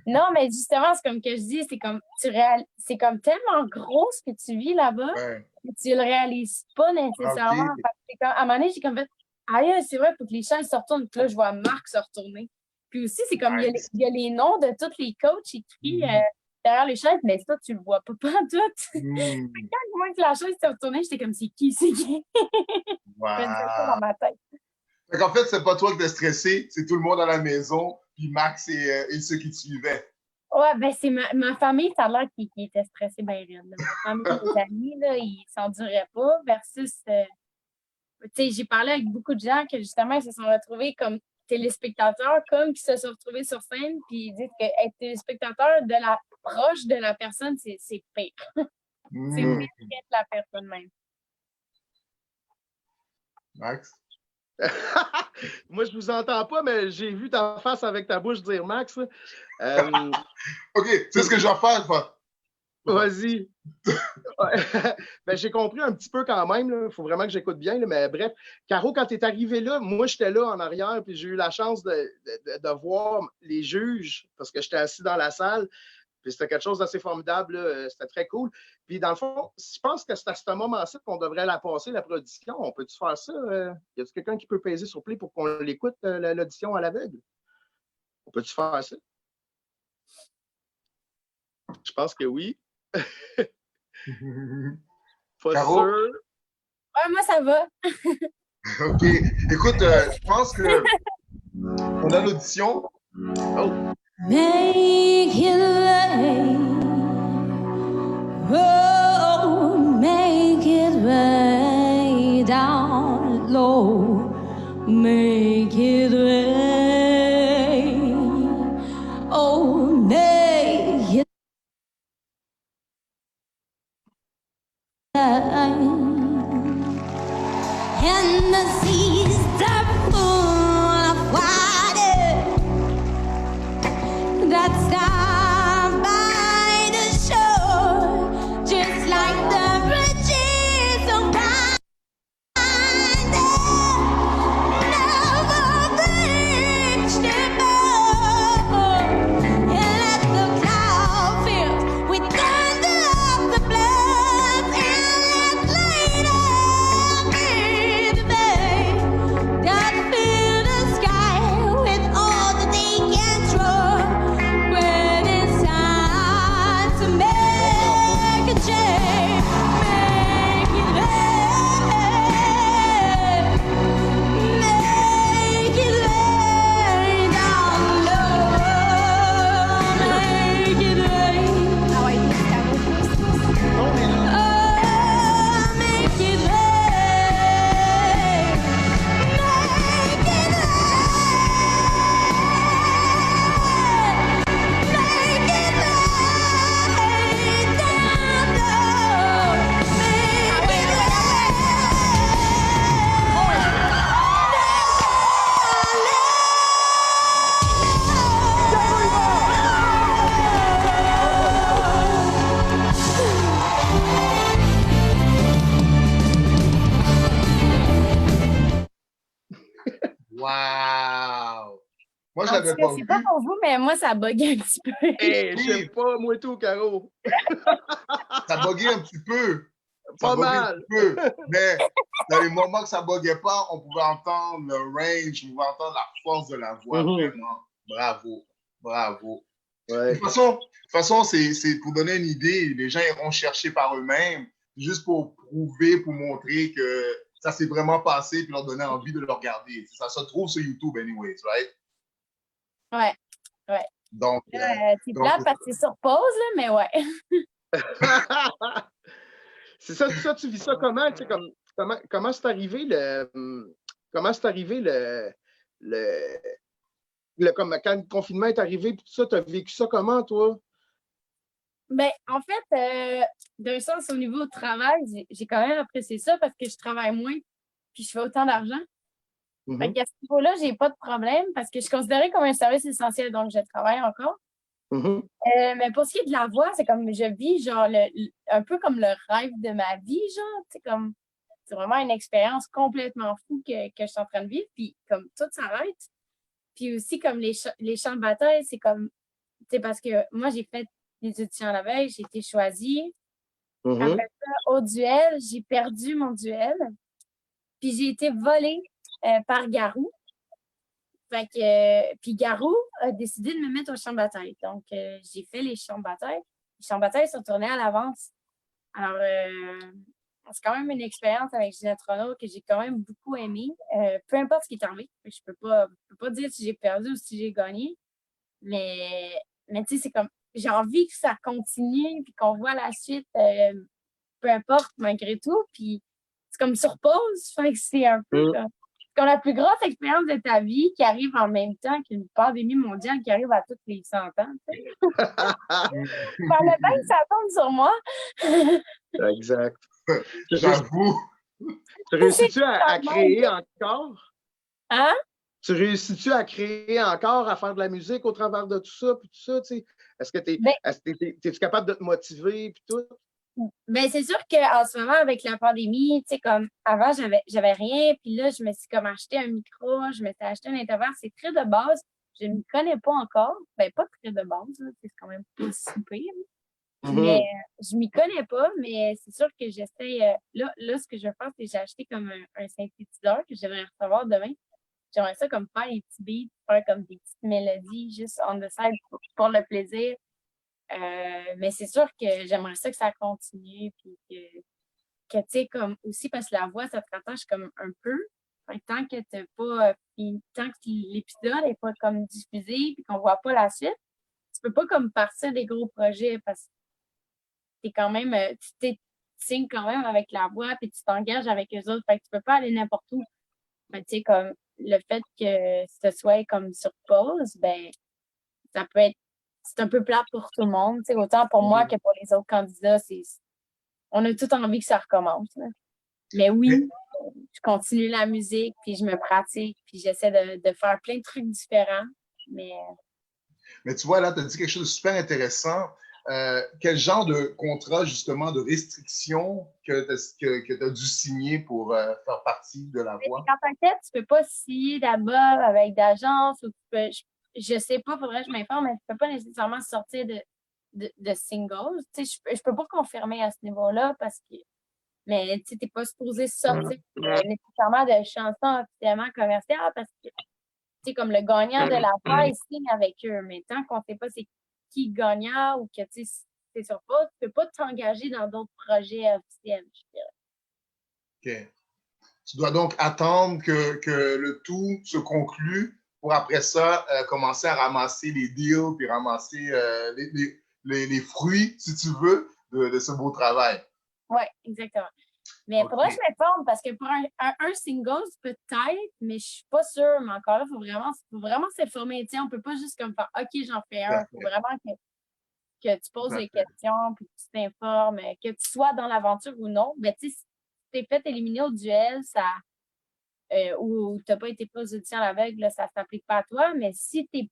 Non, mais justement, c'est comme que je dis, c'est comme c'est comme tellement gros ce que tu vis là-bas que tu le réalises pas nécessairement. Okay. Fait que à un moment donné, j'ai comme fait aïe, c'est vrai, il faut que les chaises se retournent. Puis là, je vois Marc se retourner. Puis aussi, c'est comme il y a les noms de tous les coachs écrits derrière les chaises, mais ça, tu le vois pas tout. Quand moi que la chaise s'est retournée, j'étais comme c'est qui? Wow. Je faisais ça dans ma tête. Fait qu'en fait, c'est pas toi qui t'es stressé, c'est tout le monde à la maison, puis Max et ceux qui te suivaient. Ouais, ben c'est ma famille, ça a l'air qui était stressée bien raide. Ma famille et mes amis, là, ils s'enduraient pas versus... tu sais, j'ai parlé avec beaucoup de gens que justement, ils se sont retrouvés comme téléspectateurs, comme qui se sont retrouvés sur scène, puis ils disent qu'être téléspectateur proche de la personne, c'est pire. C'est pire qu'être la personne même. Max? Moi, je vous entends pas, mais j'ai vu ta face avec ta bouche dire Max. OK, c'est ce que je vais faire. Vas-y. Ben, j'ai compris un petit peu quand même. Il faut vraiment que j'écoute bien. Là, mais bref, Caro, quand tu es arrivé là, moi, j'étais là en arrière, puis j'ai eu la chance de voir les juges parce que j'étais assis dans la salle. Puis c'était quelque chose d'assez formidable. Là. C'était très cool. Puis dans le fond, je pense que c'est à ce moment-ci qu'on devrait la passer, la production. On peut-tu faire ça? Y a-t-il quelqu'un qui peut peser sur play pour qu'on l'écoute, l'audition à l'aveugle? On peut-tu faire ça? Je pense que oui. Pas Caro? sûr. Ouais, moi, ça va. OK. Écoute, je pense que on a l'audition. Oh. Make it rain. Oh, make it rain down low. Make it rain. Oh, make it rain. And the seas are full of water that's down by the shore, just like the bridges around there. Never Wow! Moi, je En tout l'avais cas, pas c'est vu. pas pour vous, mais moi, ça bug un petit peu. Hey, je sais Oui, pas, moi tout, Caro. ça buguait un petit peu. Ça Pas buguait un mal. petit peu. Mais dans les moments que ça buguait pas, on pouvait entendre le range, on pouvait entendre la force de la voix. Mhm. Vraiment. Bravo. Bravo. De Ouais. toute façon c'est pour donner une idée. Les gens iront chercher par eux-mêmes, juste pour prouver, pour montrer que ça s'est vraiment passé, puis leur donner envie de le regarder. Ça se trouve sur YouTube, anyways, right? Ouais, ouais. Donc, C'est donc plate parce que c'est sur pause, là, mais ouais. C'est ça, tu vis ça comment? Tu sais, comment c'est arrivé comment c'est arrivé le, comme quand le confinement est arrivé, puis tout ça, tu as vécu ça comment, toi? Ben, en fait, d'un sens, au niveau du travail, j'ai quand même apprécié ça parce que je travaille moins puis je fais autant d'argent. Fait Mhm. qu'à ce niveau-là, j'ai pas de problème parce que je suis considérée comme un service essentiel, donc je travaille encore. Mhm. Mais pour ce qui est de la voix, c'est comme je vis genre un peu comme le rêve de ma vie, genre, tu sais, comme c'est vraiment une expérience complètement fou que je suis en train de vivre, puis comme tout s'arrête. Puis aussi, comme les champs de bataille, c'est comme, tu sais, parce que moi, j'ai fait des auditions à la veille, j'ai été choisie. Mhm. Après ça, au duel, j'ai perdu mon duel, puis j'ai été volée par Garou. Fait que, puis Garou a décidé de me mettre au champ de bataille. Donc, j'ai fait les champs de bataille. Les champs de bataille sont tournés à l'avance. Alors, c'est quand même une expérience avec Ginette Renault que j'ai quand même beaucoup aimé. Peu importe ce qui est arrivé. Je peux pas dire si j'ai perdu ou si j'ai gagné. Mais tu sais, c'est comme, j'ai envie que ça continue puis qu'on voit la suite, peu importe, malgré tout. Puis c'est comme sur pause. Fait que c'est un peu Mhm. comme la plus grosse expérience de ta vie qui arrive en même temps qu'une pandémie mondiale qui arrive à tous les 100 ans. Tu sais. Fallait bien que ça tombe sur moi. Exact. Tu, réussis- j'avoue. tu C'est réussis-tu à quand même. créer encore? Hein? Tu réussis-tu à créer encore, à faire de la musique au travers de tout ça, puis tout ça, tu sais? Est-ce que Ben, es-tu capable de te motiver, puis tout? ben c'est sûr qu'en ce moment, avec la pandémie, tu sais, comme avant, j'avais rien, puis là, je me suis comme acheté un micro, je me suis acheté un intervalle, c'est très de base. Je ne m'y connais pas encore. Ben, pas très de base, là, c'est quand même pas si pire. Mais Mhm. je m'y connais pas, mais c'est sûr que j'essaie. Là, ce que je vais faire, c'est que j'ai acheté comme un synthétiseur que je devrais recevoir demain. J'aimerais ça comme faire des petits beats, faire comme des petites mélodies juste on the side pour le plaisir. Mais c'est sûr que j'aimerais ça que ça continue. Puis que tu sais, comme aussi parce que la voix, ça te rattache comme un peu. Fait que tant que t'as pas. Puis tant que l'épisode n'est pas comme diffusé puis qu'on voit pas la suite, tu peux pas comme partir des gros projets parce que t'es quand même. Signes quand même avec la voix puis tu t'engages avec eux autres. Fait que tu peux pas aller n'importe où. Mais tu sais, comme le fait que ce soit comme sur pause, ben, ça peut être, c'est un peu plat pour tout le monde. Tu sais, autant pour moi Mhm. que pour les autres candidats, on a tout envie que ça recommence, là. Mais oui, je continue la musique, puis je me pratique, puis j'essaie de faire plein de trucs différents. Mais Mais tu vois, là, tu as dit quelque chose de super intéressant. Quel genre de contrat, justement, de restriction que tu as dû signer pour faire partie de la voix? en tant que tel, tu peux pas signer d'album avec d'agence ou je sais pas, faudrait que je m'informe, mais tu peux pas nécessairement sortir de singles. Tu sais, je peux pas confirmer à ce niveau-là parce que mais tu n'es pas supposé sortir nécessairement de chansons officiellement commerciales parce que tu sais, comme le gagnant de la voix, il signe avec eux. Mais tant qu'on ne sait pas c'est qui le gagnant ou que tu sais, c'est sur pas, tu peux pas t'engager dans d'autres projets officiels, je dirais. OK. Tu dois donc attendre que le tout se conclue pour après ça commencer à ramasser les deals puis ramasser les fruits, si tu veux, de ce beau travail. Oui, exactement. Mais il faudrait que OK. je m'informe parce que pour un single, peut-être, mais je suis pas sûre. Mais encore là, faut vraiment s'informer. Tu sais, on peut pas juste comme faire OK, j'en fais Tout à un. Il faut fait. vraiment que tu Tout poses à les fait. questions, puis que tu t'informes, que tu sois dans l'aventure ou non. Mais tu sais, si tu t'es fait éliminer au duel, ou tu n'as pas été pris aux auditions à l'aveugle, là, ça ne s'applique pas à toi. Mais si tu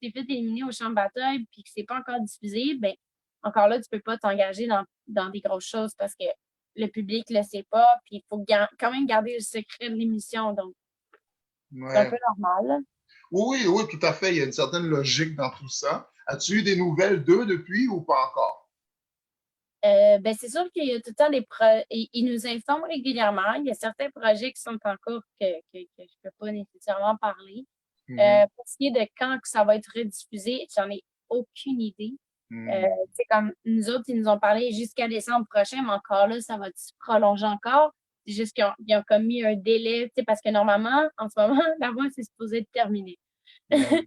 t'es fait éliminer au champ de bataille puis que c'est pas encore diffusé, ben encore là, tu peux pas t'engager dans des grosses choses parce que le public le sait pas, puis il faut quand même garder le secret de l'émission. Donc, C'est un Ouais. peu normal, là. Oui, oui, tout à fait. Il y a une certaine logique dans tout ça. As-tu eu des nouvelles d'eux depuis ou pas encore? Ben, c'est sûr qu'il y a tout le temps des projets. Ils nous informent régulièrement. Il y a certains projets qui sont en cours que je ne peux pas nécessairement parler. Mhm, Pour ce qui est de quand que ça va être rediffusé, j'en ai aucune idée. mhm, C'est comme nous autres, ils nous ont parlé jusqu'à décembre prochain, mais encore là, ça va se prolonger encore. C'est juste qu'ils ont comme mis un délai, tu sais, parce que normalement, en ce moment, la voix, c'est supposé être terminé. mhm.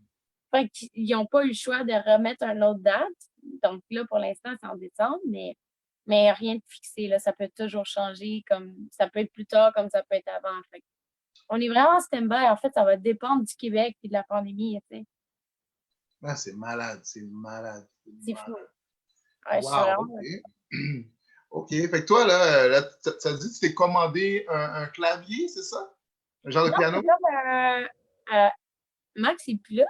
Fait qu'ils n'ont pas eu le choix de remettre une autre date. Donc là, pour l'instant, c'est en décembre, mais rien de fixé. Là. Ça peut toujours changer, comme ça peut être plus tard, comme ça peut être avant. Fait que on est vraiment en stand-by. En fait, ça va dépendre du Québec et de la pandémie. Tu sais. Ah, c'est malade, c'est malade, c'est C'est fou. malade. Ouais, je suis Wow, vraiment. OK. OK. Fait que toi, là, ça dit que tu t'es commandé un clavier, c'est ça? Un genre de Non, piano? c'est comme Max, il est plus là.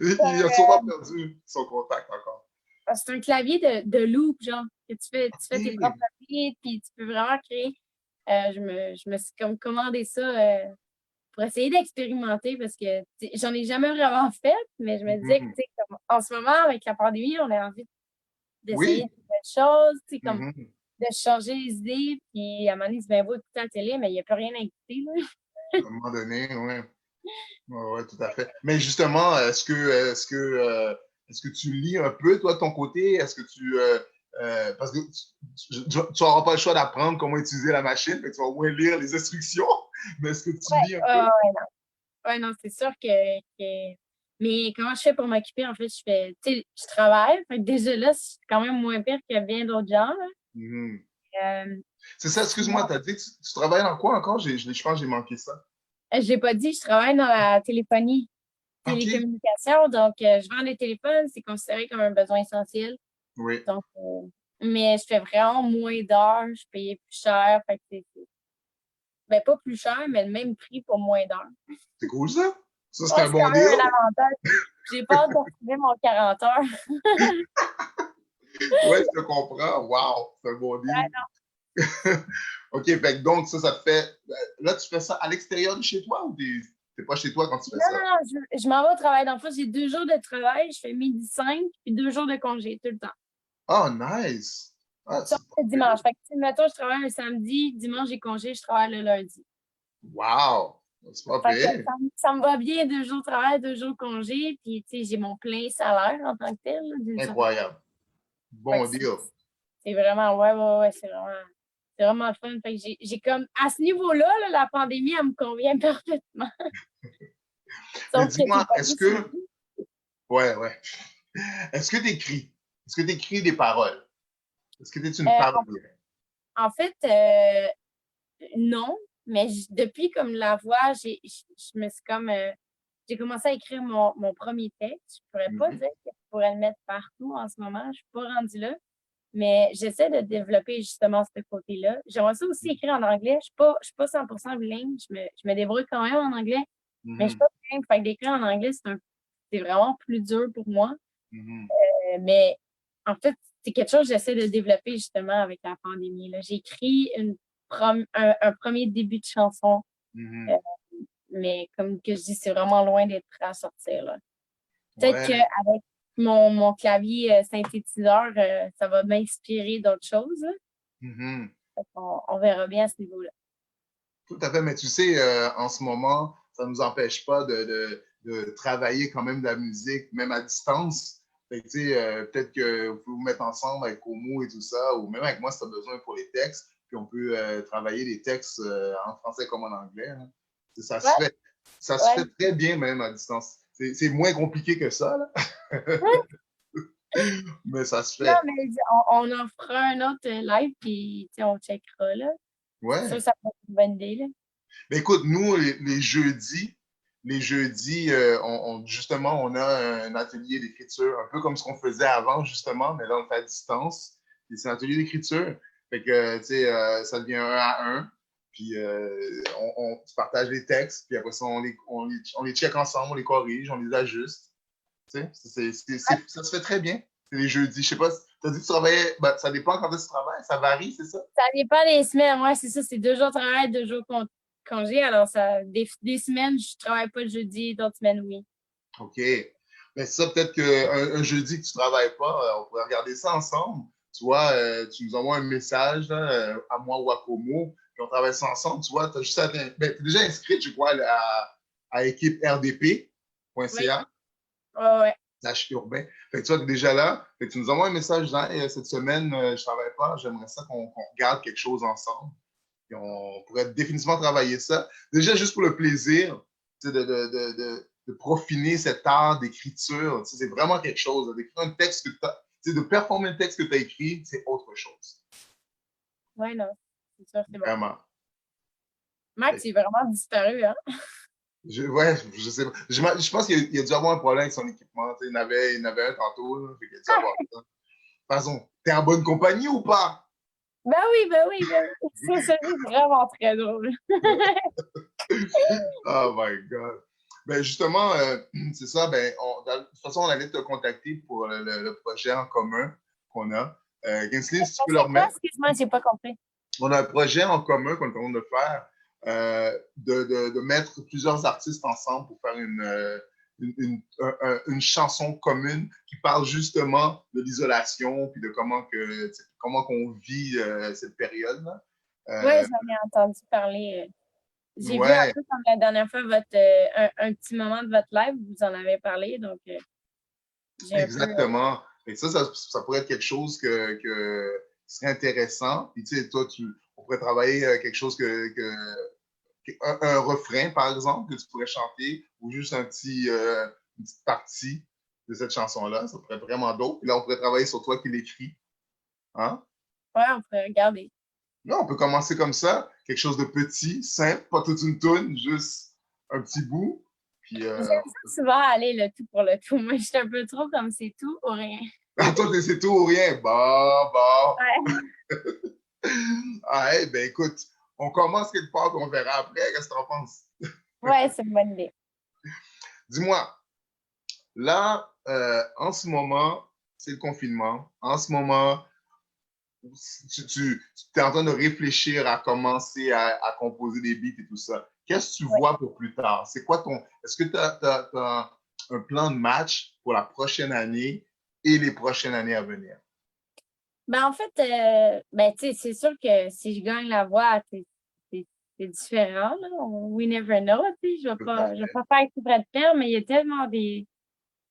Il a sûrement perdu son contact encore. C'est un clavier de loop, genre, que tu fais tes OK. propres papiers, puis tu peux vraiment créer. Je me suis comme commandé ça pour essayer d'expérimenter parce que j'en ai jamais vraiment fait, mais je me disais que, Mhm. comme, en ce moment, avec la pandémie, on a envie d'essayer Oui. de nouvelles choses, comme Mhm. de changer les idées, puis à un moment donné, c'est bien beau écouter la télé, mais il n'y a plus rien à écouter, là. À un moment donné, oui. Ouais, ouais, tout à fait. Mais justement, est-ce que tu lis un peu, toi, de ton côté? Est-ce que parce que tu n'auras pas le choix d'apprendre comment utiliser la machine, mais tu vas au moins lire les instructions. Mais est-ce que tu lis un peu? Ouais, non, c'est sûr que. Mais comment je fais pour m'occuper? En fait, tu sais, je travaille. Fait que déjà là, c'est quand même moins pire que bien d'autres gens, là. Mhm. Euh, C'est ça, excuse-moi, Sinon, tu as dit que tu travailles dans quoi encore? Je pense que j'ai manqué ça. je l'ai pas dit, je travaille dans la téléphonie, OK. télécommunication. Donc, je vends des téléphones, c'est considéré comme un besoin essentiel. Oui. Donc, mais je fais vraiment moins d'heures, je payais plus cher. Fait que ben, pas plus cher, mais le même prix pour moins d'heures. C'est cool, ça? Ça, c'est Ouais, un c'est bon quand même deal. un avantage. J'ai pas hâte de retrouver mon 40 heures. Oui, je te comprends. Wow, c'est un bon deal. OK, fait que donc, ça te fait. Là, tu fais ça à l'extérieur de chez toi ou t'es pas chez toi quand tu fais Non, ça? non, non, je m'en vais au travail. Dans le fond, j'ai 2 jours de travail, je fais midi 5, puis 2 jours de congé tout le temps. Oh, nice! Ah, Sauf c'est pas le pire. dimanche. Fait que, tu sais, mettons, je travaille un samedi, dimanche, j'ai congé, je travaille le lundi. Wow! C'est pas Fait que pire. ça me va bien, 2 jours de travail, 2 jours de congé, puis tu sais, j'ai mon plein salaire en tant que tel, là, d'une certaine Incroyable. Fait Bon que deal. c'est vraiment, ouais, c'est vraiment le fun. Fait que j'ai comme, à ce niveau-là, là, la pandémie, elle me convient parfaitement. Mais Sauf que dis-moi, c'est pas est-ce juste. que. Ouais, ouais. Est-ce que tu écris? Est-ce que tu écris des paroles? Est-ce que tu es une Euh, parolière? en fait, non, mais depuis comme la voix, je me suis comme. J'ai commencé à écrire mon premier texte. Je pourrais pas Mhm, dire que je pourrais le mettre partout en ce moment. Je suis pas rendue là. Mais j'essaie de développer justement ce côté-là. J'aimerais ça aussi écrire en anglais. Je suis pas 100% bilingue. Je me débrouille quand même en anglais, mais je suis mhm, pas bilingue. Fait que d'écrire en anglais, c'est vraiment plus dur pour moi. mhm, Mais en fait, c'est quelque chose que j'essaie de développer justement avec la pandémie, là. J'ai écrit un premier début de chanson, euh, mhm. mais comme que je dis, c'est vraiment loin d'être prêt à sortir, là. Peut-être Ouais. qu'avec mon clavier synthétiseur, ça va m'inspirer d'autres choses, là. Mhm. On verra bien à ce niveau-là. Tout à fait, mais tu sais, en ce moment, ça ne nous empêche pas de travailler quand même de la musique, même à distance. Fait que, tu sais, peut-être que vous pouvez vous mettre ensemble avec Omo et tout ça, ou même avec moi si tu as besoin pour les textes, puis on peut travailler les textes en français comme en anglais, hein. Ça se Ouais, fait. Ça se fait ouais. très bien même à distance. C'est moins compliqué que ça, là, mais ça se Non, fait. mais on en fera un autre live, puis tu sais, on checkera, là. C'est sûr que Ouais. ça peut être une bonne idée, là. Mais écoute, nous, les jeudis, justement, on a un atelier d'écriture, un peu comme ce qu'on faisait avant, justement, mais là, on fait à distance. Et c'est un atelier d'écriture. Fait que, tu sais, ça devient un à un. Puis, on se partage les textes, puis après ça, on les check ensemble, on les corrige, on les ajuste. Tu sais, ça se fait très bien. C'est les jeudis. Je sais pas, tu as dit que tu travaillais, ben, ça dépend quand est-ce que tu travailles, ça varie, c'est ça? Ça dépend des semaines. Ouais, c'est ça. C'est 2 jours de travail, 2 jours congé. Alors, des semaines, je travaille pas le jeudi, d'autres semaines, oui. OK. Mais ça, peut-être qu'un jeudi que tu ne travailles pas, on pourrait regarder ça ensemble. Tu vois, tu nous envoies un message là, à moi ou à Como, puis on travaille ça ensemble. Tu vois, tu as juste t'es déjà inscrit, je crois, à équipe Oui, rdp.ca, ouais. slash urbain. Fait que tu vois, tu es déjà là. Fait que tu nous envoies un message dans cette semaine, je ne travaille pas, j'aimerais ça qu'on regarde quelque chose ensemble. Puis on pourrait définitivement travailler ça. Déjà, juste pour le plaisir, tu sais, de profiner cet art d'écriture. Tu sais, c'est vraiment quelque chose. D'écrire un texte que tu as, tu sais, de performer un texte que tu as écrit, c'est autre chose. Ouais, non, c'est sûr, c'est bon. Vraiment. Max, il est vraiment disparu, hein? Ouais, je sais pas. Je pense qu'il a dû avoir un problème avec son équipement. Tu sais, il y en avait un tantôt. Là, fait qu'il a dû avoir ça. De toute façon, t'es en bonne compagnie ou pas? Ben oui, ben oui, ben oui. C'est vraiment très drôle. Oh my God. Ben justement, c'est ça. Ben, de toute façon, on allait te contacter pour le projet en commun qu'on a. Kinsley, si tu peux le C'est quoi? remettre. Excuse-moi, j'ai pas compris. On a un projet en commun qu'on est en train de faire, de mettre plusieurs artistes ensemble pour faire une chanson commune qui parle justement de l'isolation puis de comment qu'on vit cette période-là. Ouais, j'en ai entendu parler. J'ai vu un Ouais, peu comme la dernière fois un petit moment de votre live, vous en avez parlé, donc j'ai un peu. exactement. Et ça pourrait être quelque chose qui serait intéressant. Puis, tu sais, toi, on pourrait travailler quelque chose un refrain, par exemple, que tu pourrais chanter, ou juste une petite partie de cette chanson-là. Ça pourrait être vraiment dope. Puis là, on pourrait travailler sur toi qui l'écris. Hein? Ouais, on pourrait regarder. Là, on peut commencer comme ça, quelque chose de petit, simple, pas toute une toune, juste un petit bout. Puis, J'aime ça souvent aller le tout pour le tout. Moi, je suis un peu trop comme c'est tout ou rien. toi, c'est tout ou rien. Bon. Ouais, Ah, hey, ben écoute, on commence quelque part, puis on verra après. Qu'est-ce que tu en penses? ouais, c'est une bonne idée. Dis-moi, là, en ce moment, c'est le confinement. En ce moment, tu es en train de réfléchir à commencer à composer des beats et tout ça. Qu'est-ce que tu Ouais. vois pour plus tard? C'est quoi Est-ce que tu as un plan de match pour la prochaine année et les prochaines années à venir? Ben, en fait, ben, tu sais, c'est sûr que si je gagne la voix, c'est différent, là. We never know, tu sais. Tout à Je vais fait. pas faire exprès de faire, mais il y a tellement des.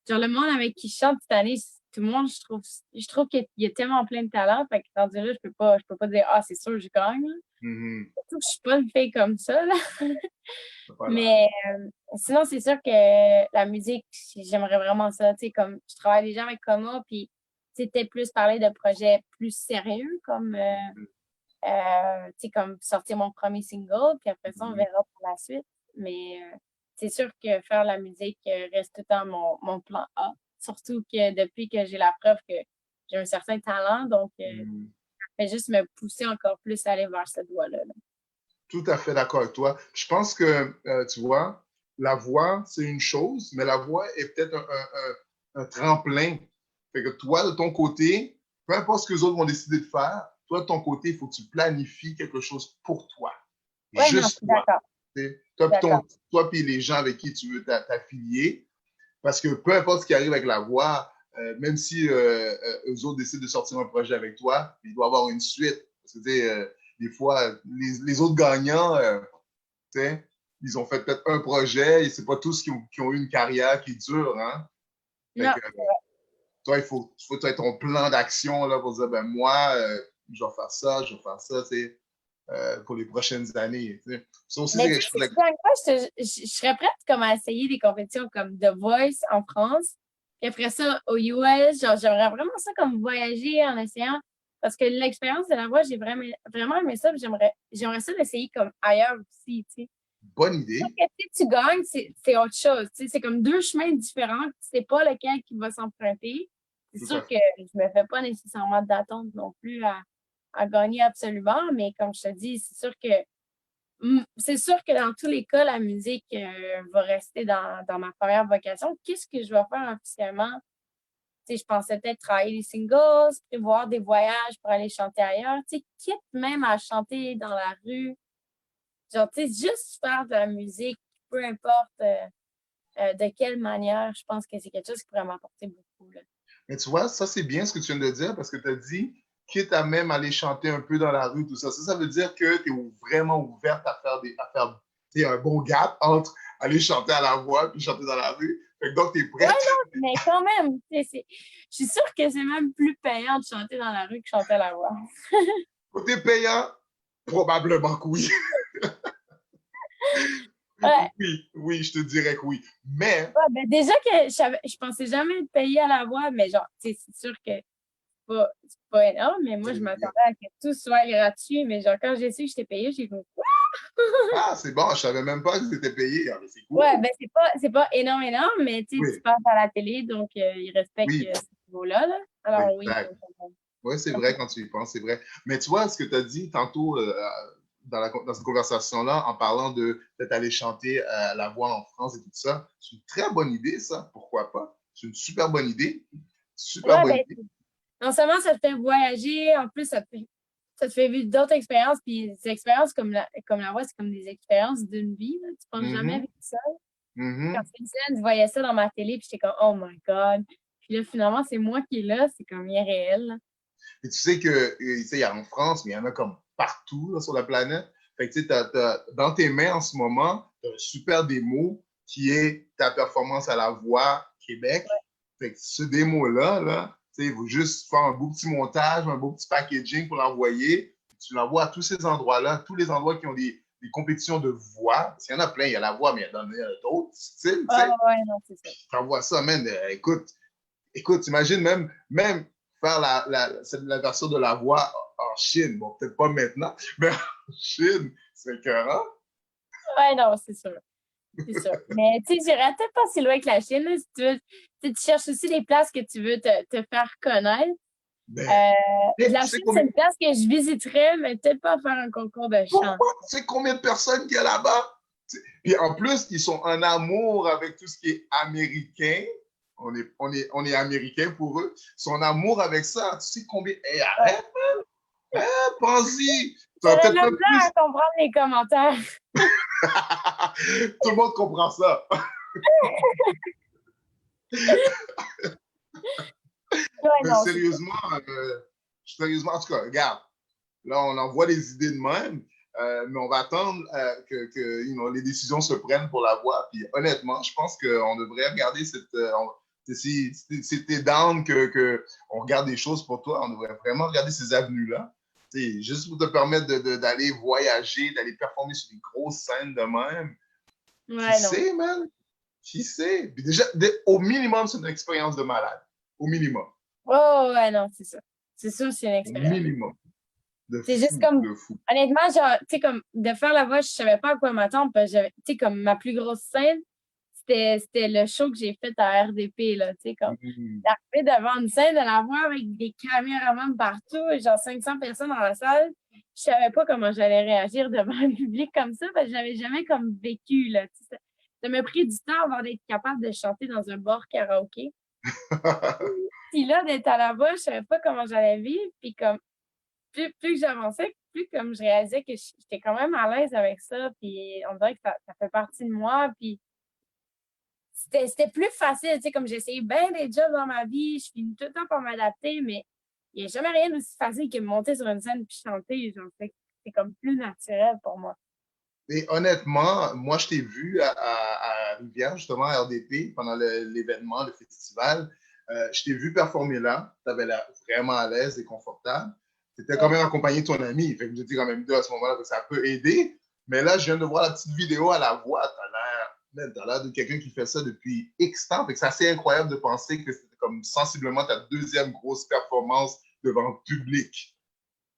Genre, le monde avec qui je chante cette année, tout le monde, je trouve qu'il y a tellement plein de talent. Fait que, rendu là, je peux pas dire, ah, c'est sûr, je gagne, là. Mhm. Surtout que je suis pas une fille comme ça, là. Voilà. Mais sinon, c'est sûr que la musique, j'aimerais vraiment ça. Tu sais, comme je travaille déjà avec Coma, puis c'était plus parler de projets plus sérieux, comme, tu sais, comme sortir mon premier single, puis après ça, on Mhm. verra pour la suite. Mais c'est sûr que faire la musique reste tout le temps mon plan A. Surtout que depuis que j'ai la preuve que j'ai un certain talent, donc Mhm. ça fait juste me pousser encore plus à aller vers cette voie-là. Là. Tout à fait d'accord avec toi. Je pense que, tu vois, la voix, c'est une chose, mais la voix est peut-être un tremplin. Fait que toi, de ton côté, peu importe ce que les autres vont décider de faire, toi, de ton côté, il faut que tu planifies quelque chose pour toi. Oui, non, je Juste suis toi. d'accord. Tu sais. D'accord. Toi puis les gens avec qui tu veux t'affilier. Parce que peu importe ce qui arrive avec la voix, même si eux autres décident de sortir un projet avec toi, il doit y avoir une suite. Parce que, tu sais, des fois, les autres gagnants, tu sais, ils ont fait peut-être un projet et c'est pas tous qui ont eu une carrière qui dure, hein. Fait Non, que, toi, il faut que tu aies ton plan d'action là, pour dire, ben moi, je vais faire ça, tu sais, pour les prochaines années. Tu sais. Ça aussi, c'est mais tu quelque sais, chose si je gagne pas, je serais prête comme à essayer des compétitions comme The Voice en France. Puis après ça, aux US, genre, j'aimerais vraiment ça comme voyager en essayant. Parce que l'expérience de la voix, j'ai vraiment aimé ça. Puis j'aimerais ça l'essayer comme ailleurs aussi, tu sais. bonne Sûr idée. que si tu gagnes, c'est autre chose. Tu sais, c'est comme deux chemins différents. Tu sais pas lequel qui va s'emprunter. C'est Tout sûr à que fait. je me fais pas nécessairement d'attente non plus à gagner absolument. Mais comme je te dis, c'est sûr que dans tous les cas, la musique va rester dans ma première vocation. Qu'est-ce que je vais faire officiellement? Tu sais, je pensais peut-être travailler les singles, prévoir des voyages pour aller chanter ailleurs. Tu sais, quitte même à chanter dans la rue. Genre, tu sais, juste faire de la musique, peu importe de quelle manière, je pense que c'est quelque chose qui pourrait m'apporter beaucoup, là. Mais tu vois, ça, c'est bien ce que tu viens de dire parce que tu as dit, quitte à même aller chanter un peu dans la rue, tout ça. Ça veut dire que tu es vraiment ouverte à faire tu sais, un bon gap entre aller chanter à la voix puis chanter dans la rue. Fait que donc, tu es Ouais, prête. non, mais quand même, tu sais, je suis sûre que c'est même plus payant de chanter dans la rue que chanter à la voix. Côté payant, probablement que oui. Ouais, Oui, je te dirais que oui. Mais, ouais, ben déjà que je pensais jamais être payée à la voix, mais genre, tu sais, c'est sûr que c'est pas énorme, mais moi, je m'attendais à que tout soit gratuit, mais genre, quand j'ai su que j'étais payée, j'ai dit, ah, c'est bon, je savais même pas que c'était payé. Ah, mais c'est cool. ouais, ben c'est pas énorme, énorme, mais tu sais, tu Oui, passes à la télé, donc ils respectent oui, ce niveau-là, là. Alors oui, exact. Oui, c'est vrai quand tu y penses, c'est vrai. Mais tu vois, ce que tu as dit tantôt dans cette conversation-là, en parlant de peut-être aller chanter à la voix en France et tout ça, c'est une très bonne idée, ça. Pourquoi pas? C'est une super bonne idée. Super ouais, bonne ben, idée. non seulement ça te fait voyager, en plus, ça te fait vivre d'autres expériences, puis ces expériences comme la voix, c'est comme des expériences d'une vie, là. Tu penses jamais Mhm, vivre ça. Quand mhm. j'étais jeune, je voyais ça dans ma télé, puis j'étais comme, oh my God. Puis là, finalement, c'est moi qui est là, c'est comme irréel, là. Et tu sais que, tu sais, il y a en France, mais il y en a comme partout là, sur la planète. Fait que tu sais, dans tes mains en ce moment, tu as un super démo qui est ta performance à la voix Québec. Fait que ce démo-là, là, tu sais, il faut juste faire un beau petit montage, un beau petit packaging pour l'envoyer. Tu l'envoies à tous ces endroits-là, tous les endroits qui ont des compétitions de voix. Parce qu'il y en a plein, il y a la voix, mais il y en a d'autres styles, tu Ah sais. ouais, non, c'est ça. Tu envoies ça, man. Écoute, imagine même faire la version de la voix en Chine. Bon, peut-être pas maintenant, mais en Chine, c'est écœurant. Ouais, non, c'est sûr. C'est sûr. Mais tu sais, j'irais peut-être pas si loin que la Chine, là, si tu veux. Tu cherches aussi les places que tu veux te faire connaître. Mais, La tu sais Chine, c'est combien, une place que je visiterais, mais peut-être pas faire un concours de chant. tu sais combien de personnes qu'il y a là-bas? Puis en plus, ils sont en amour avec tout ce qui est américain. On est américain pour eux. Ils sont en amour avec ça. Tu sais combien. Hey, arrête, pense-y. Tu vas J'aurais peut-être même même là plus. à comprendre les commentaires. Tout le monde comprend ça. Ouais, Mais non, c'est ça. sérieusement, en tout cas, regarde. Là, on envoie les idées de même, mais on va attendre que les décisions se prennent pour la voix. Puis honnêtement, je pense qu'on devrait regarder si t'es down on regarde des choses pour toi, on devrait vraiment regarder ces avenues-là. Juste pour te permettre d'aller voyager, d'aller performer sur des grosses scènes de même. Qui Ouais, non. sait, man? Qui sait? Puis déjà, au minimum, c'est une expérience de malade. Au minimum. Oh, ouais, non, c'est ça. C'est sûr, c'est une Au expérience. minimum. De C'est juste fou, comme, de fou. honnêtement, genre, tu sais, comme, de faire la voix, je savais pas à quoi m'attendre, parce que tu sais, comme, ma plus grosse scène, c'était le show que j'ai fait à RDP, là, tu sais, comme, Mhm. d'arriver devant une scène de la voix avec des caméramans partout, et genre 500 personnes dans la salle, je savais pas comment j'allais réagir devant un public comme ça, parce que je l'avais jamais comme vécu, là, tu sais. Ça m'a pris du temps avant d'être capable de chanter dans un bar karaoké. Puis là, d'être à la voix, je savais pas comment j'allais vivre, puis comme, plus que j'avançais, plus comme je réalisais que j'étais quand même à l'aise avec ça, puis on dirait que ça fait partie de moi, puis c'était plus facile, tu sais, comme j'ai essayé bien des jobs dans ma vie, je finis tout le temps par m'adapter, mais il n'y a jamais rien d'aussi facile que monter sur une scène puis chanter, genre, c'est comme plus naturel pour moi. Et honnêtement, moi, je t'ai vu à Rivière, justement, à RDP, pendant l'événement, le festival. Je t'ai vu performer là. Tu avais l'air vraiment à l'aise et confortable. Tu étais quand Ouais. même accompagné de ton ami. Fait que je dis quand même deux à ce moment-là que ça peut aider. Mais là, je viens de voir la petite vidéo à la voix. T'as l'air de quelqu'un qui fait ça depuis X temps. Fait que c'est assez incroyable de penser que c'était comme sensiblement ta deuxième grosse performance devant le public.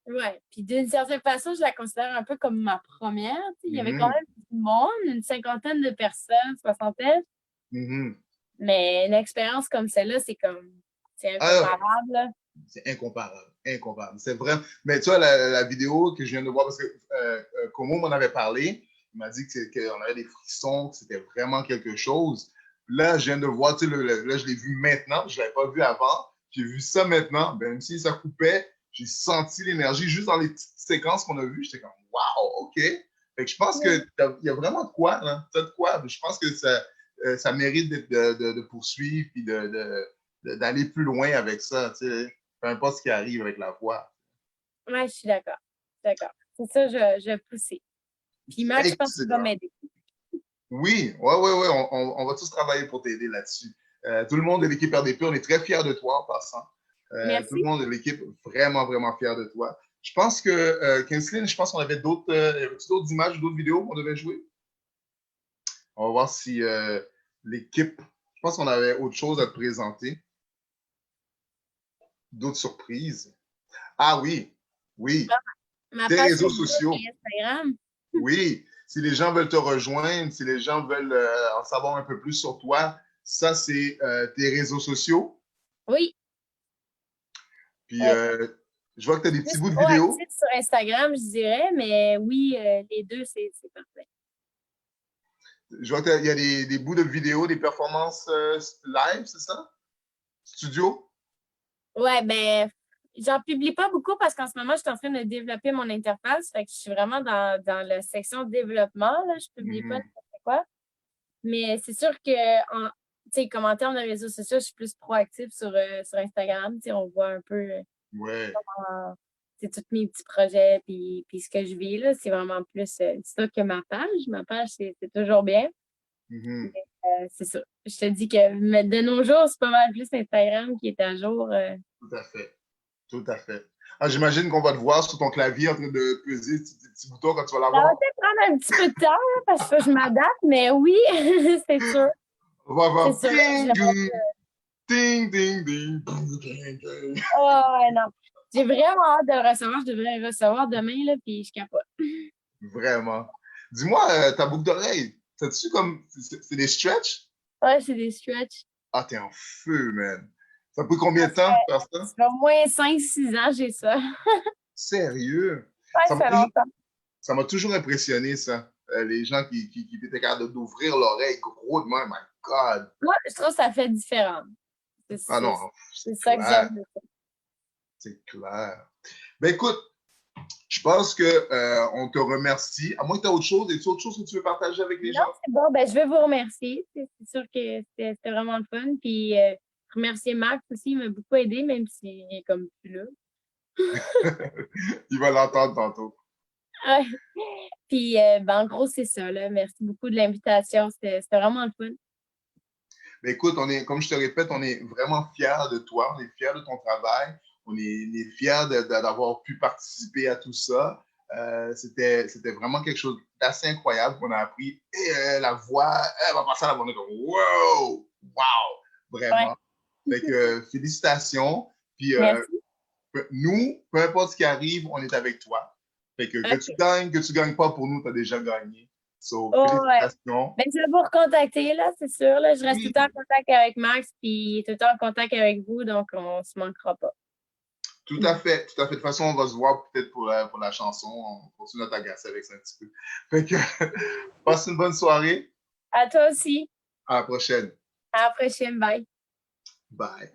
Ouais. Puis d'une certaine façon, je la considère un peu comme ma première. Tu sais. Il y avait quand Mhm, même du monde, une cinquantaine de personnes, soixantaine. mhm. Mais une expérience comme celle-là, c'est Ah, incomparable, là. c'est incomparable, incomparable. C'est vrai. Mais tu vois, la vidéo que je viens de voir, parce que Como m'en avait parlé, il m'a dit qu'on avait des frissons, que c'était vraiment quelque chose. Là, je viens de voir, tu sais, là, je l'ai vu maintenant, je ne l'avais pas vu avant. J'ai vu ça maintenant, ben, même si ça coupait, j'ai senti l'énergie juste dans les petites séquences qu'on a vues. J'étais comme, wow, OK. Fait que je pense qu'il y a vraiment de quoi, là. T'as de quoi. Je pense que ça mérite de poursuivre puis d'aller plus loin avec ça, tu sais. Peu importe ce qui arrive avec la voix. Ouais, je suis d'accord. D'accord. C'est ça, je vais pousser. Puis Max, je pense qu'il va Excellent. m'aider. Oui, on va tous travailler pour t'aider là-dessus. Tout le monde de l'équipe RDP, on est très fiers de toi en passant. Tout le Merci. monde de l'équipe, vraiment, vraiment fiers de toi. Je pense que, Kinsley, je pense qu'on avait d'autres images, d'autres vidéos qu'on devait jouer. On va voir si l'équipe, je pense qu'on avait autre chose à te présenter. D'autres surprises. Ah oui, oui. Ma Tes page réseaux Facebook sociaux. et Instagram. Oui, si les gens veulent te rejoindre, si les gens veulent en savoir un peu plus sur toi, ça, c'est tes réseaux sociaux. Oui. Puis, je vois que tu as des petits Plus bouts de vidéos. proactif sur Instagram, je dirais, mais oui, les deux, c'est parfait. Je vois qu'il y a des bouts de vidéos, des performances live, c'est ça? Studio? Ouais, ben, j'en publie pas beaucoup parce qu'en ce moment, je suis en train de développer mon interface. Fait que je suis vraiment dans la section développement. Là. Je publie pas n'importe quoi. Mais c'est sûr que, tu sais, comme en termes de réseaux sociaux, je suis plus proactive sur Instagram. Tu sais, on voit un peu Ouais. tous mes petits projets puis ce que je vis. Là, c'est vraiment plus ça que ma page. Ma page, c'est toujours bien. Mhm. C'est ça. Je te dis que de nos jours, c'est pas mal plus Instagram qui est à jour. Tout à fait. Tout à fait. Ah, j'imagine qu'on va te voir sur ton clavier en train de peser des petits boutons quand tu vas Ça va l'avoir. peut-être prendre un petit peu de temps là, parce que je m'adapte, mais oui, c'est sûr. On va avoir C'est sûr. ding, ding, ding, ding, ding, ding, ding, ding. Oh, ouais, non. J'ai vraiment hâte de le recevoir. Je devrais le recevoir demain, là, puis je capote. Vraiment. Dis-moi, ta boucle d'oreille, t'as-tu comme. C'est des stretch? Ouais, c'est des stretches. Ah, t'es en feu, man. Ça a pris combien de temps de faire ça? Ça fait au moins 5-6 ans, j'ai ça. Sérieux? Ouais, Ça ça m'a fait toujours, longtemps. ça m'a toujours impressionné, ça. Les gens qui étaient capables d'ouvrir l'oreille gros de même. My God. Moi, je trouve que ça fait différent. Ah non, C'est c'est ça que clair. j'aime de ça. C'est clair. Ben écoute, je pense que on te remercie. À moins que tu aies autre chose, et autre chose que tu veux partager avec les Non, gens? c'est bon. Ben, je vais vous remercier. C'est sûr que c'était vraiment le fun. Puis, remercier Max aussi. Il m'a beaucoup aidé, même s'il est comme plus là. Il va l'entendre tantôt. Ouais. Puis, ben, en gros, c'est ça. Là. Merci beaucoup de l'invitation. C'était vraiment le fun. Ben écoute, comme je te répète, on est vraiment fiers de toi, on est fiers de ton travail, on est fiers d'avoir pu participer à tout ça. C'était vraiment quelque chose d'assez incroyable qu'on a appris. Et la voix, elle va passer à la voix, on est comme wow, wow, vraiment. Ouais. Fait que félicitations. Puis Merci. nous, peu importe ce qui arrive, on est avec toi. Fait que que tu gagnes pas pour nous, tu as déjà gagné. So, Oh, ouais. félicitations. Ben, je vais vous recontacter, là, c'est sûr. Là. Je reste Oui. tout le temps en contact avec Max, puis tout le temps en contact avec vous, donc on se manquera pas. Tout à fait, tout à fait. De toute façon, on va se voir peut-être pour la chanson. On continue à t'agacer avec ça un petit peu. Fait que, passe une bonne soirée. À toi aussi. À la prochaine. À la prochaine. Bye. Bye.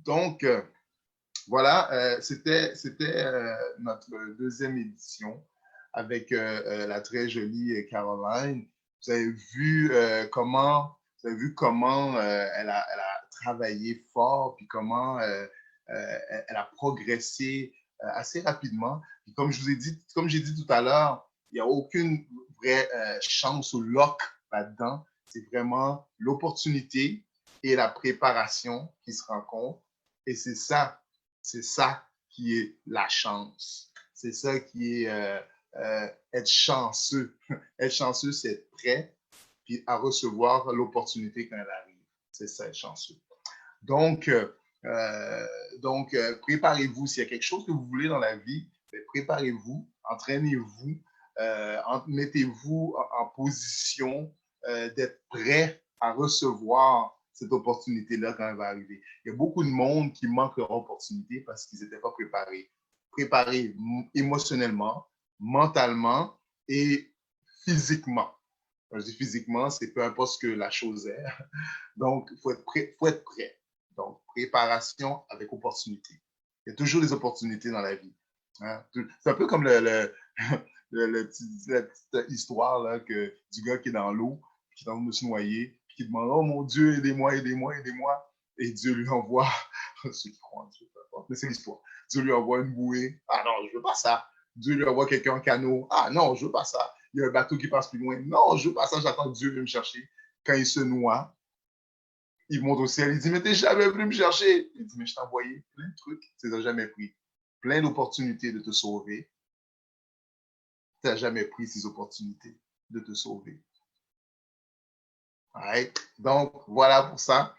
Donc, voilà, c'était notre deuxième édition avec la très jolie Caroline. Vous avez vu comment elle a travaillé fort, puis comment elle a progressé assez rapidement. Puis comme j'ai dit tout à l'heure, il n'y a aucune vraie chance ou luck là-dedans. C'est vraiment l'opportunité et la préparation qui se rencontrent. Et c'est ça qui est la chance. C'est ça qui est être chanceux. Être chanceux, c'est être prêt puis à recevoir l'opportunité quand elle arrive. C'est ça, être chanceux. Donc, préparez-vous. S'il y a quelque chose que vous voulez dans la vie, préparez-vous, entraînez-vous, mettez-vous en position d'être prêt à recevoir cette opportunité-là quand elle va arriver. Il y a beaucoup de monde qui manque leur opportunité parce qu'ils n'étaient pas préparés. Préparés émotionnellement, mentalement et physiquement. Quand je dis physiquement, c'est peu importe ce que la chose est. Donc, il faut être prêt. Donc, préparation avec opportunité. Il y a toujours des opportunités dans la vie. Hein? C'est un peu comme la petite histoire là, du gars qui est dans l'eau, qui est en train de se noyer, qui demande « Oh mon Dieu, aidez-moi, aidez-moi, aidez-moi ». Et Dieu lui envoie, ceux qui croient en Dieu, peu importe, mais c'est l'histoire. Dieu lui envoie une bouée. Ah non, je veux pas ça. Dieu lui envoie quelqu'un en canot. Ah non, je veux pas ça. Il y a un bateau qui passe plus loin. Non, je veux pas ça, j'attends que Dieu vienne me chercher. Quand il se noie, il monte au ciel, il dit, mais t'es jamais venu me chercher. Il dit, mais je t'ai envoyé plein de trucs, tu n'as jamais pris. Plein d'opportunités de te sauver. Tu n'as jamais pris ces opportunités de te sauver. Right? Donc, voilà pour ça.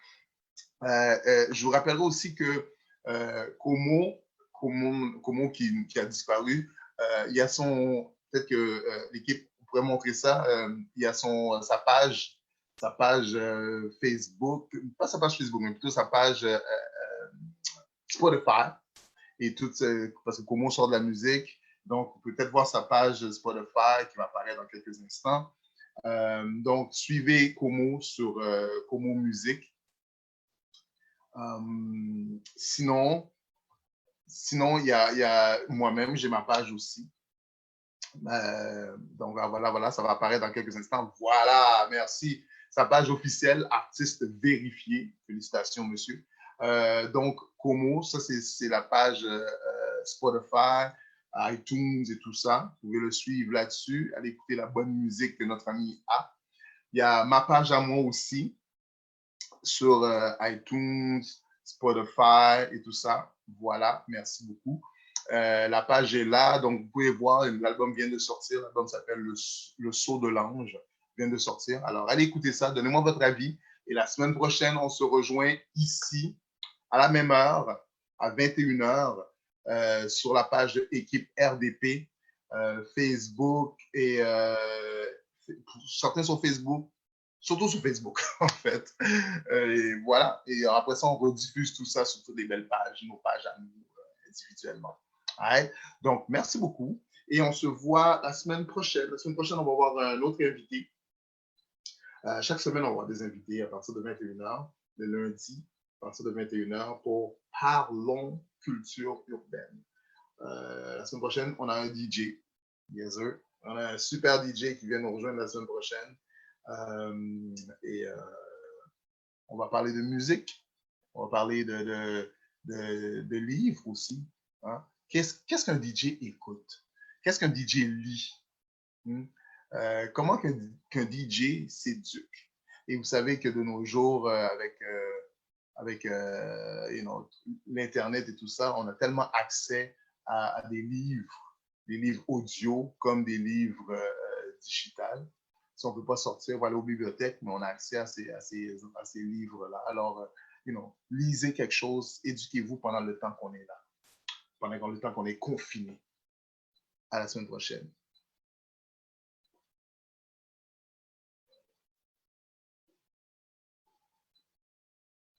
Je vous rappellerai aussi que Como qui a disparu, il y a son, peut-être que l'équipe pourrait montrer ça, il y a sa page Facebook, pas sa page Facebook, mais plutôt sa page Spotify, et tout, parce que Como sort de la musique, donc peut-être voir sa page Spotify qui va apparaître dans quelques instants. Donc, suivez Como sur Como Musique. Sinon, il y a moi-même, j'ai ma page aussi. Donc, voilà, ça va apparaître dans quelques instants. Voilà, merci. Sa page officielle, artiste vérifié. Félicitations, monsieur. Donc, Como, ça, c'est la page Spotify, iTunes et tout ça. Vous pouvez le suivre là-dessus. Allez écouter la bonne musique que notre ami a. Il y a ma page à moi aussi sur iTunes, Spotify et tout ça. Voilà, merci beaucoup. La page est là, donc vous pouvez voir, l'album vient de sortir. L'album s'appelle Le Sceau de l'Ange, vient de sortir. Alors, allez écouter ça, donnez-moi votre avis. Et la semaine prochaine, on se rejoint ici, à la même heure, à 21h, sur la page de Équipe RDP, Facebook et certains sur Facebook, surtout sur Facebook, en fait. Et voilà. Et après ça, on rediffuse tout ça sur toutes les belles pages, nos pages à nous, individuellement. Right? Donc, merci beaucoup. Et on se voit la semaine prochaine. La semaine prochaine, on va avoir un autre invité. Chaque semaine, on va avoir des invités à partir de 21h, le lundi, à partir de 21h, pour Parlons Culture Urbaine. La semaine prochaine, on a un DJ. Yes, sir. On a un super DJ qui vient nous rejoindre la semaine prochaine. On va parler de musique. On va parler de livres aussi. Hein? Qu'est-ce qu'un DJ écoute? Qu'est-ce qu'un DJ lit? Comment qu'un DJ s'éduque? Et vous savez que de nos jours, avec l'Internet et tout ça, on a tellement accès à des livres audio comme des livres digitales. Si on ne peut pas sortir, on va aller aux bibliothèques, mais on a accès à ces livres-là. Alors, lisez quelque chose, éduquez-vous pendant le temps qu'on est là, pendant le temps qu'on est confiné. À la semaine prochaine.